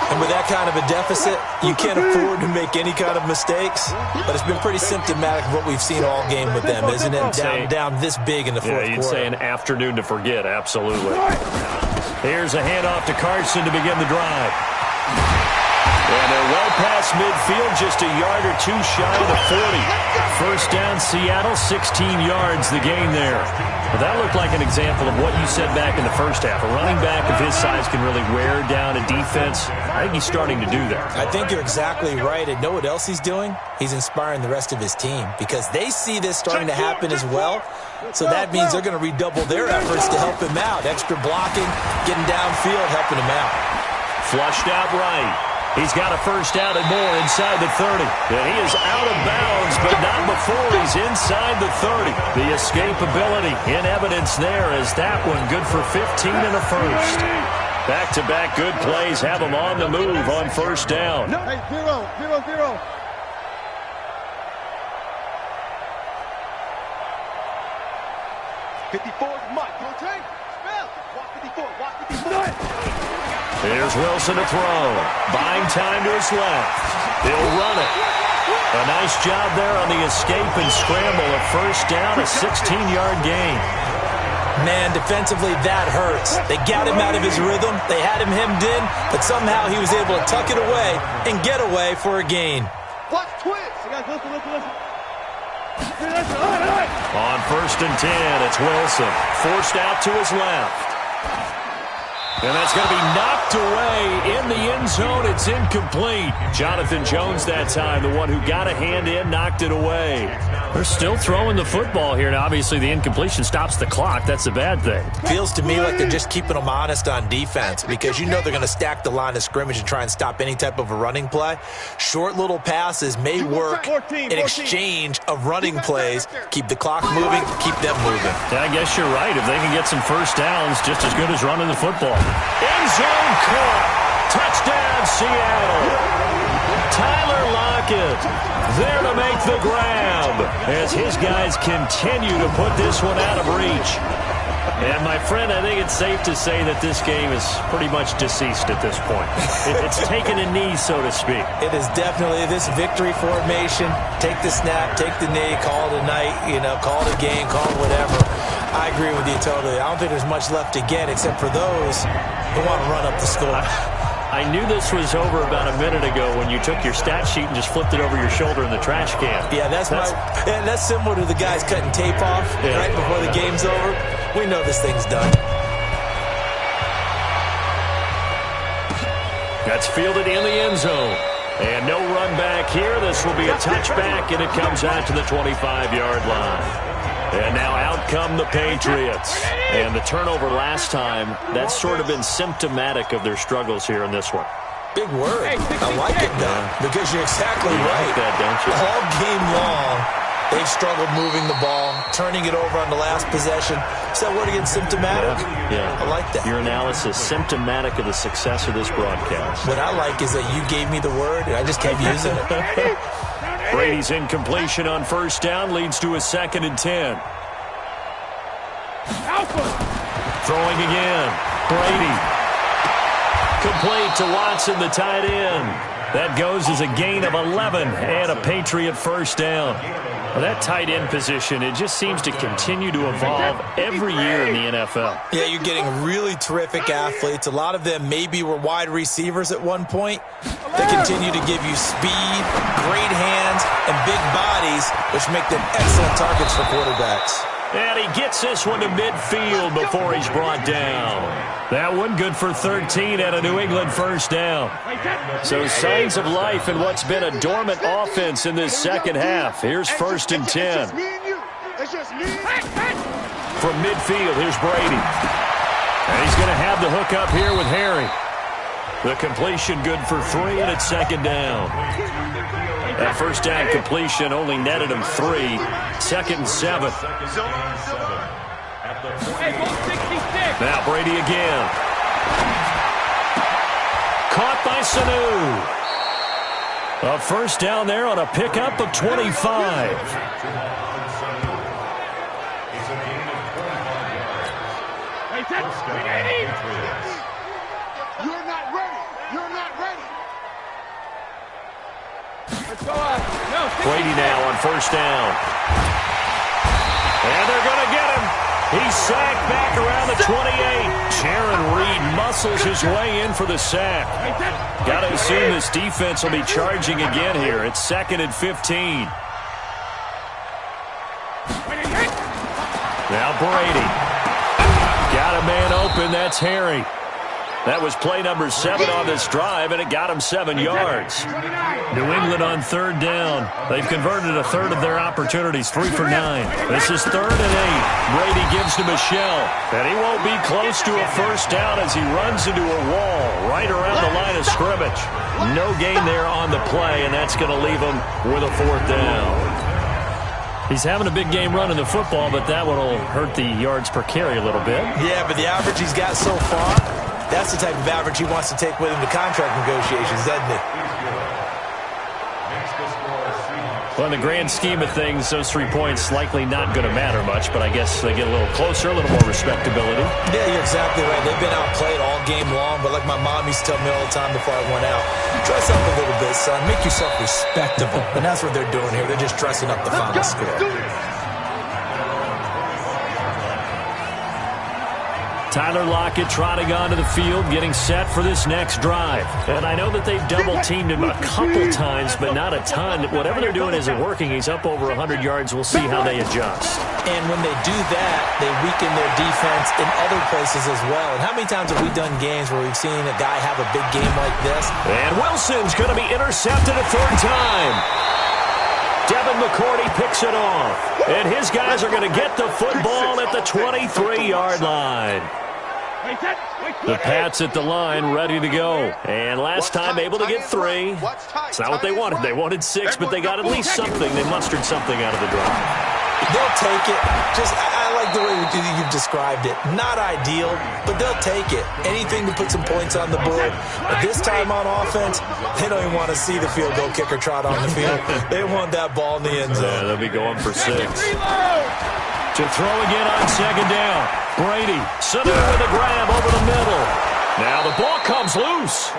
Speaker 4: And with that kind of a deficit, you can't afford to make any kind of mistakes. But it's been pretty symptomatic of what we've seen all game with them, isn't it? Down this big in the fourth
Speaker 3: quarter.
Speaker 4: You'd
Speaker 3: say an afternoon to forget, absolutely. Here's a handoff to Carson to begin the drive. And they're well past midfield, just a yard or two shy of the 40. First down, Seattle, 16 yards, the gain there. Well, that looked like an example of what you said back in the first half. A running back of his size can really wear down a defense. I think he's starting to do that.
Speaker 4: I think you're exactly right. And know what else he's doing? He's inspiring the rest of his team because they see this starting to happen as well. So that means they're going to redouble their efforts to help him out. Extra blocking, getting downfield, helping him out.
Speaker 3: Flushed out right. He's got a first down and more inside the 30. And he is out of bounds, but not before he's inside the 30. The escapability in evidence there as that one good for 15 and a first. Back-to-back good plays have him on the move on first down.
Speaker 5: Hey, 0-0-0.
Speaker 3: Here's Wilson to throw. Buying time to his left. He'll run it. A nice job there on the escape and scramble. A first down, a 16-yard gain.
Speaker 4: Man, defensively, that hurts. They got him out of his rhythm. They had him hemmed in, but somehow he was able to tuck it away and get away for a gain.
Speaker 5: Watch twist. Listen.
Speaker 3: On 1st and 10, it's Wilson. Forced out to his left. And that's going to be knocked away in the end zone. It's incomplete. Jonathan Jones that time, the one who got a hand in, knocked it away. They're still throwing the football here, and obviously the incompletion stops the clock. That's a bad thing.
Speaker 4: Feels to me like they're just keeping them honest on defense because you know they're going to stack the line of scrimmage and try and stop any type of a running play. Short little passes may work in exchange of running plays. Keep the clock moving, keep them moving.
Speaker 3: Yeah, I guess you're right. If they can get some first downs, just as good as running the football. End zone caught. Touchdown, Seattle. Tyler Lockett there to make the grab as his guys continue to put this one out of reach. And, my friend, I think it's safe to say that this game is pretty much deceased at this point. It's taken a knee, so to speak.
Speaker 4: It is definitely this victory formation. Take the snap, take the knee, call it a night, call it a game, call it whatever. I agree with you totally. I don't think there's much left to get except for those who want to run up the score.
Speaker 3: I knew this was over about a minute ago when you took your stat sheet and just flipped it over your shoulder in the trash can.
Speaker 4: Yeah, that's similar to the guys cutting tape off right before the game's over. We know this thing's done.
Speaker 3: That's fielded in the end zone. And no run back here. This will be a touchback, and it comes out to the 25-yard line. And now out come the Patriots. And the turnover last time, that's sort of been symptomatic of their struggles here in this one.
Speaker 4: Big word. I like it, though, because you're exactly right.
Speaker 3: Like that, don't you?
Speaker 4: All game long, they've struggled moving the ball, turning it over on the last possession. So what again, symptomatic?
Speaker 3: Yeah.
Speaker 4: I like that.
Speaker 3: Your analysis, symptomatic of the success of this broadcast.
Speaker 4: What I like is that you gave me the word, and I just kept using it.
Speaker 3: Brady's incompletion on first down leads to a 2nd and 10. Throwing again. Brady. Complete to Watson, the tight end. That goes as a gain of 11 and a Patriot first down. Well, that tight end position, it just seems to continue to evolve every year in the NFL.
Speaker 4: Yeah, you're getting really terrific athletes. A lot of them maybe were wide receivers at one point. They continue to give you speed, great hands, and big bodies, which make them excellent targets for quarterbacks.
Speaker 3: And he gets this one to midfield before he's brought down. That one good for 13 and a New England first down. So signs of life in what's been a dormant offense in this second half. Here's 1st and 10. From midfield, here's Brady. And he's going to have the hook up here with Harry. The completion good for 3, and it's 2nd down. That first down completion only netted him 3. 2nd and 7. Now Brady again. Caught by Sanu. A first down there on a pickup of 25.
Speaker 5: You're not ready. You're not ready.
Speaker 3: Brady now on first down. And they're going to get him. He's sacked back around the 28. Sharon Reed muscles his way in for the sack. Got to assume this defense will be charging again here. It's 2nd and 15. Now Brady. Got a man open. That's Harry. That was play number 7 on this drive, and it got him 7 yards. New England on 3rd down. They've converted a third of their opportunities, 3 for 9. This is 3rd and 8. Brady gives to Michelle, and he won't be close to a first down as he runs into a wall right around the line of scrimmage. No gain there on the play, and that's going to leave him with a 4th down. He's having a big game running the football, but that one will hurt the yards per carry a little bit.
Speaker 4: Yeah, but the average he's got so far, that's the type of average he wants to take with him to contract negotiations, doesn't it?
Speaker 3: Well, in the grand scheme of things, those 3 points likely not going to matter much, but I guess they get a little closer, a little more respectability.
Speaker 4: Yeah, you're exactly right. They've been outplayed all game long, but like my mom used to tell me all the time before I went out, dress up a little bit, son. Make yourself respectable. And that's what they're doing here. They're just dressing up the final score.
Speaker 3: Tyler Lockett trotting onto the field, getting set for this next drive. And I know that they've double-teamed him a couple times, but not a ton. Whatever they're doing isn't working. He's up over 100 yards. We'll see how they adjust.
Speaker 4: And when they do that, they weaken their defense in other places as well. And how many times have we done games where we've seen a guy have a big game like this?
Speaker 3: And Wilson's going to be intercepted a 3rd time. Devin McCourty picks it off. And his guys are going to get the football at the 23-yard line. The Pats at the line, ready to go. And last time able to get 3. It's not what they wanted. They wanted 6, but they got at least something. They mustered something out of the drive.
Speaker 4: They'll take it. I like the way you've described it. Not ideal, but they'll take it. Anything to put some points on the board. But this time on offense, they don't even want to see the field goal kicker trot on the field. They want that ball in the end zone.
Speaker 3: Yeah, they'll be going for 6. To throw again on 2nd down. Brady, Sanu with a grab over the middle. Now the ball comes loose.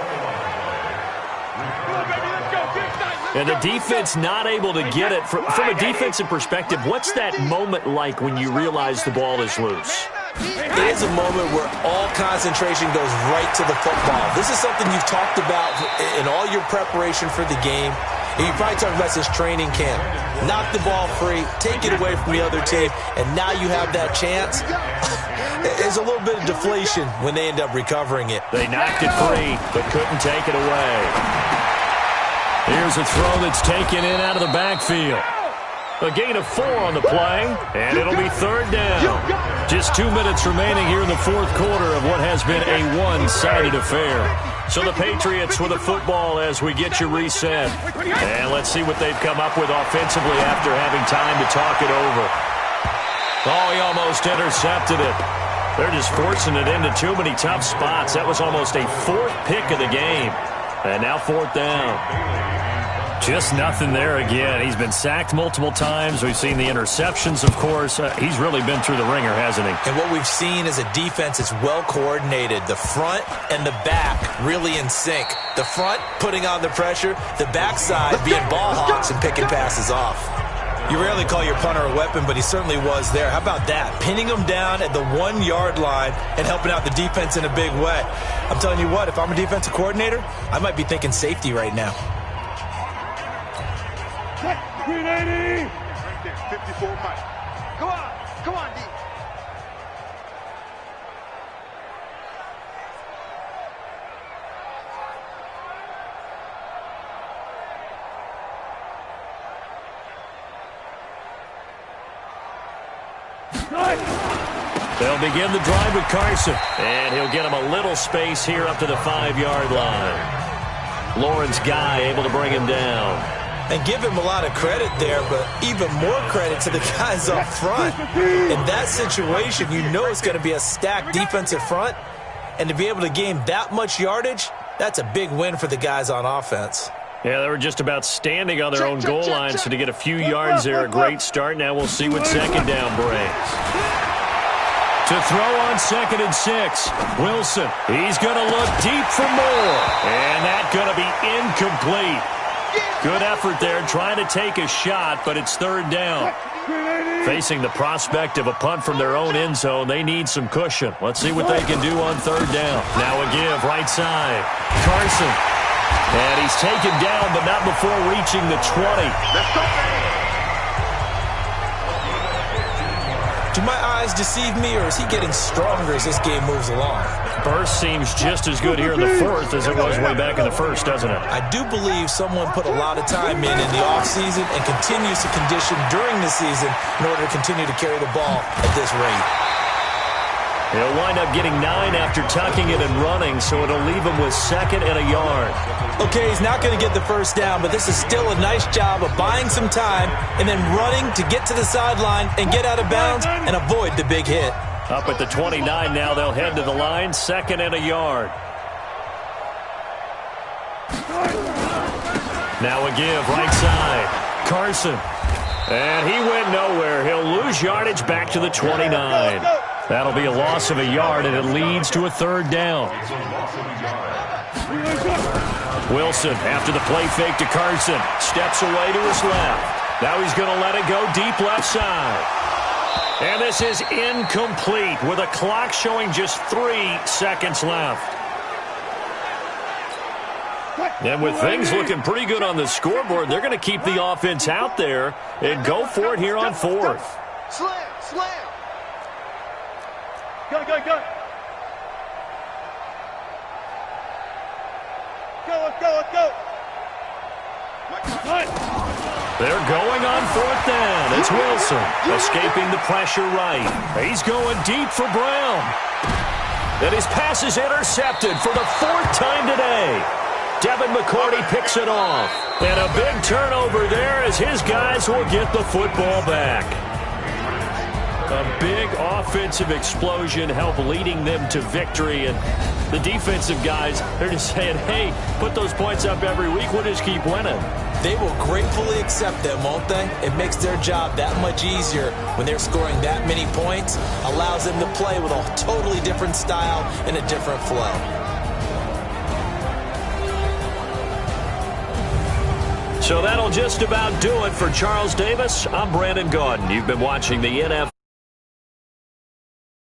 Speaker 3: And the defense not able to get it. From a defensive perspective, what's that moment like when you realize the ball is loose?
Speaker 4: It is a moment where all concentration goes right to the football. This is something you've talked about in all your preparation for the game. And you probably talked about since training camp. Knock the ball free, take it away from the other team, and now you have that chance. There's a little bit of deflation when they end up recovering it.
Speaker 3: They knocked it free, but couldn't take it away. Here's a throw that's taken in out of the backfield. A gain of 4 on the play, and it'll be third down. Just 2 minutes remaining here in the fourth quarter of what has been a one-sided affair. So the Patriots with the football as we get you reset. And let's see what they've come up with offensively after having time to talk it over. Oh, he almost intercepted it. They're just forcing it into too many tough spots. That was almost a 4th pick of the game. And now 4th down. Just nothing there again. He's been sacked multiple times. We've seen the interceptions, of course. He's really been through the ringer, hasn't he?
Speaker 4: And what we've seen is a defense that's well coordinated. The front and the back really in sync. The front putting on the pressure. The backside being ball hawks and picking passes off. You rarely call your punter a weapon, but he certainly was there. How about that? Pinning him down at the 1-yard line and helping out the defense in a big way. I'm telling you what, if I'm a defensive coordinator, I might be thinking safety right now.
Speaker 5: 380! Right there, 54 Mike. Go on, come on, D.
Speaker 3: They'll begin the drive with Carson, and he'll get him a little space here up to the 5-yard line. Lawrence Guy able to bring him down.
Speaker 4: And give him a lot of credit there, but even more credit to the guys up front. In that situation, you know it's going to be a stacked defensive front. And to be able to gain that much yardage, that's a big win for the guys on offense.
Speaker 3: Yeah, they were just about standing on their own goal line, so to get a few yards there, a great start. Now we'll see what second down brings. To throw on 2nd and 6, Wilson. He's going to look deep for more. And that's going to be incomplete. Good effort there, trying to take a shot, but it's third down. Facing the prospect of a punt from their own end zone, they need some cushion. Let's see what they can do on third down. Now a give, right side. Carson. And he's taken down, but not before reaching the 20.
Speaker 4: Do my eyes deceive me, or is he getting stronger as this game moves along?
Speaker 3: Burst seems just as good here in the 4th as it was way back in the 1st, doesn't it?
Speaker 4: I do believe someone put a lot of time in the offseason and continues to condition during the season in order to continue to carry the ball at this rate.
Speaker 3: He'll wind up getting 9 after tucking it and running, so it'll leave him with 2nd and a yard.
Speaker 4: Okay, he's not going to get the first down, but this is still a nice job of buying some time and then running to get to the sideline and get out of bounds and avoid the big hit.
Speaker 3: Up at the 29 now, they'll head to the line, 2nd and a yard. Now a give, right side. Carson. And he went nowhere. He'll lose yardage back to the 29. That'll be a loss of a yard, and it leads to a third down. Wilson, after the play fake to Carson, steps away to his left. Now he's going to let it go deep left side. And this is incomplete with a clock showing just 3 seconds left. And with things looking pretty good on the scoreboard, they're going to keep the offense out there and go for it here on 4th.
Speaker 5: Slam, slam. Go, go, go. Go, let's go, let's go.
Speaker 3: They're going on 4th down. It's Wilson escaping the pressure right. He's going deep for Brown. And his pass is intercepted for the 4th time today. Devin McCourty picks it off. And a big turnover there as his guys will get the football back. A big offensive explosion helped leading them to victory. And the defensive guys, they're just saying, hey, put those points up every week. We'll just keep winning.
Speaker 4: They will gratefully accept them, won't they? It makes their job that much easier when they're scoring that many points. Allows them to play with a totally different style and a different flow.
Speaker 3: So that'll just about do it for Charles Davis. I'm Brandon Gaudin. You've been watching the NFL.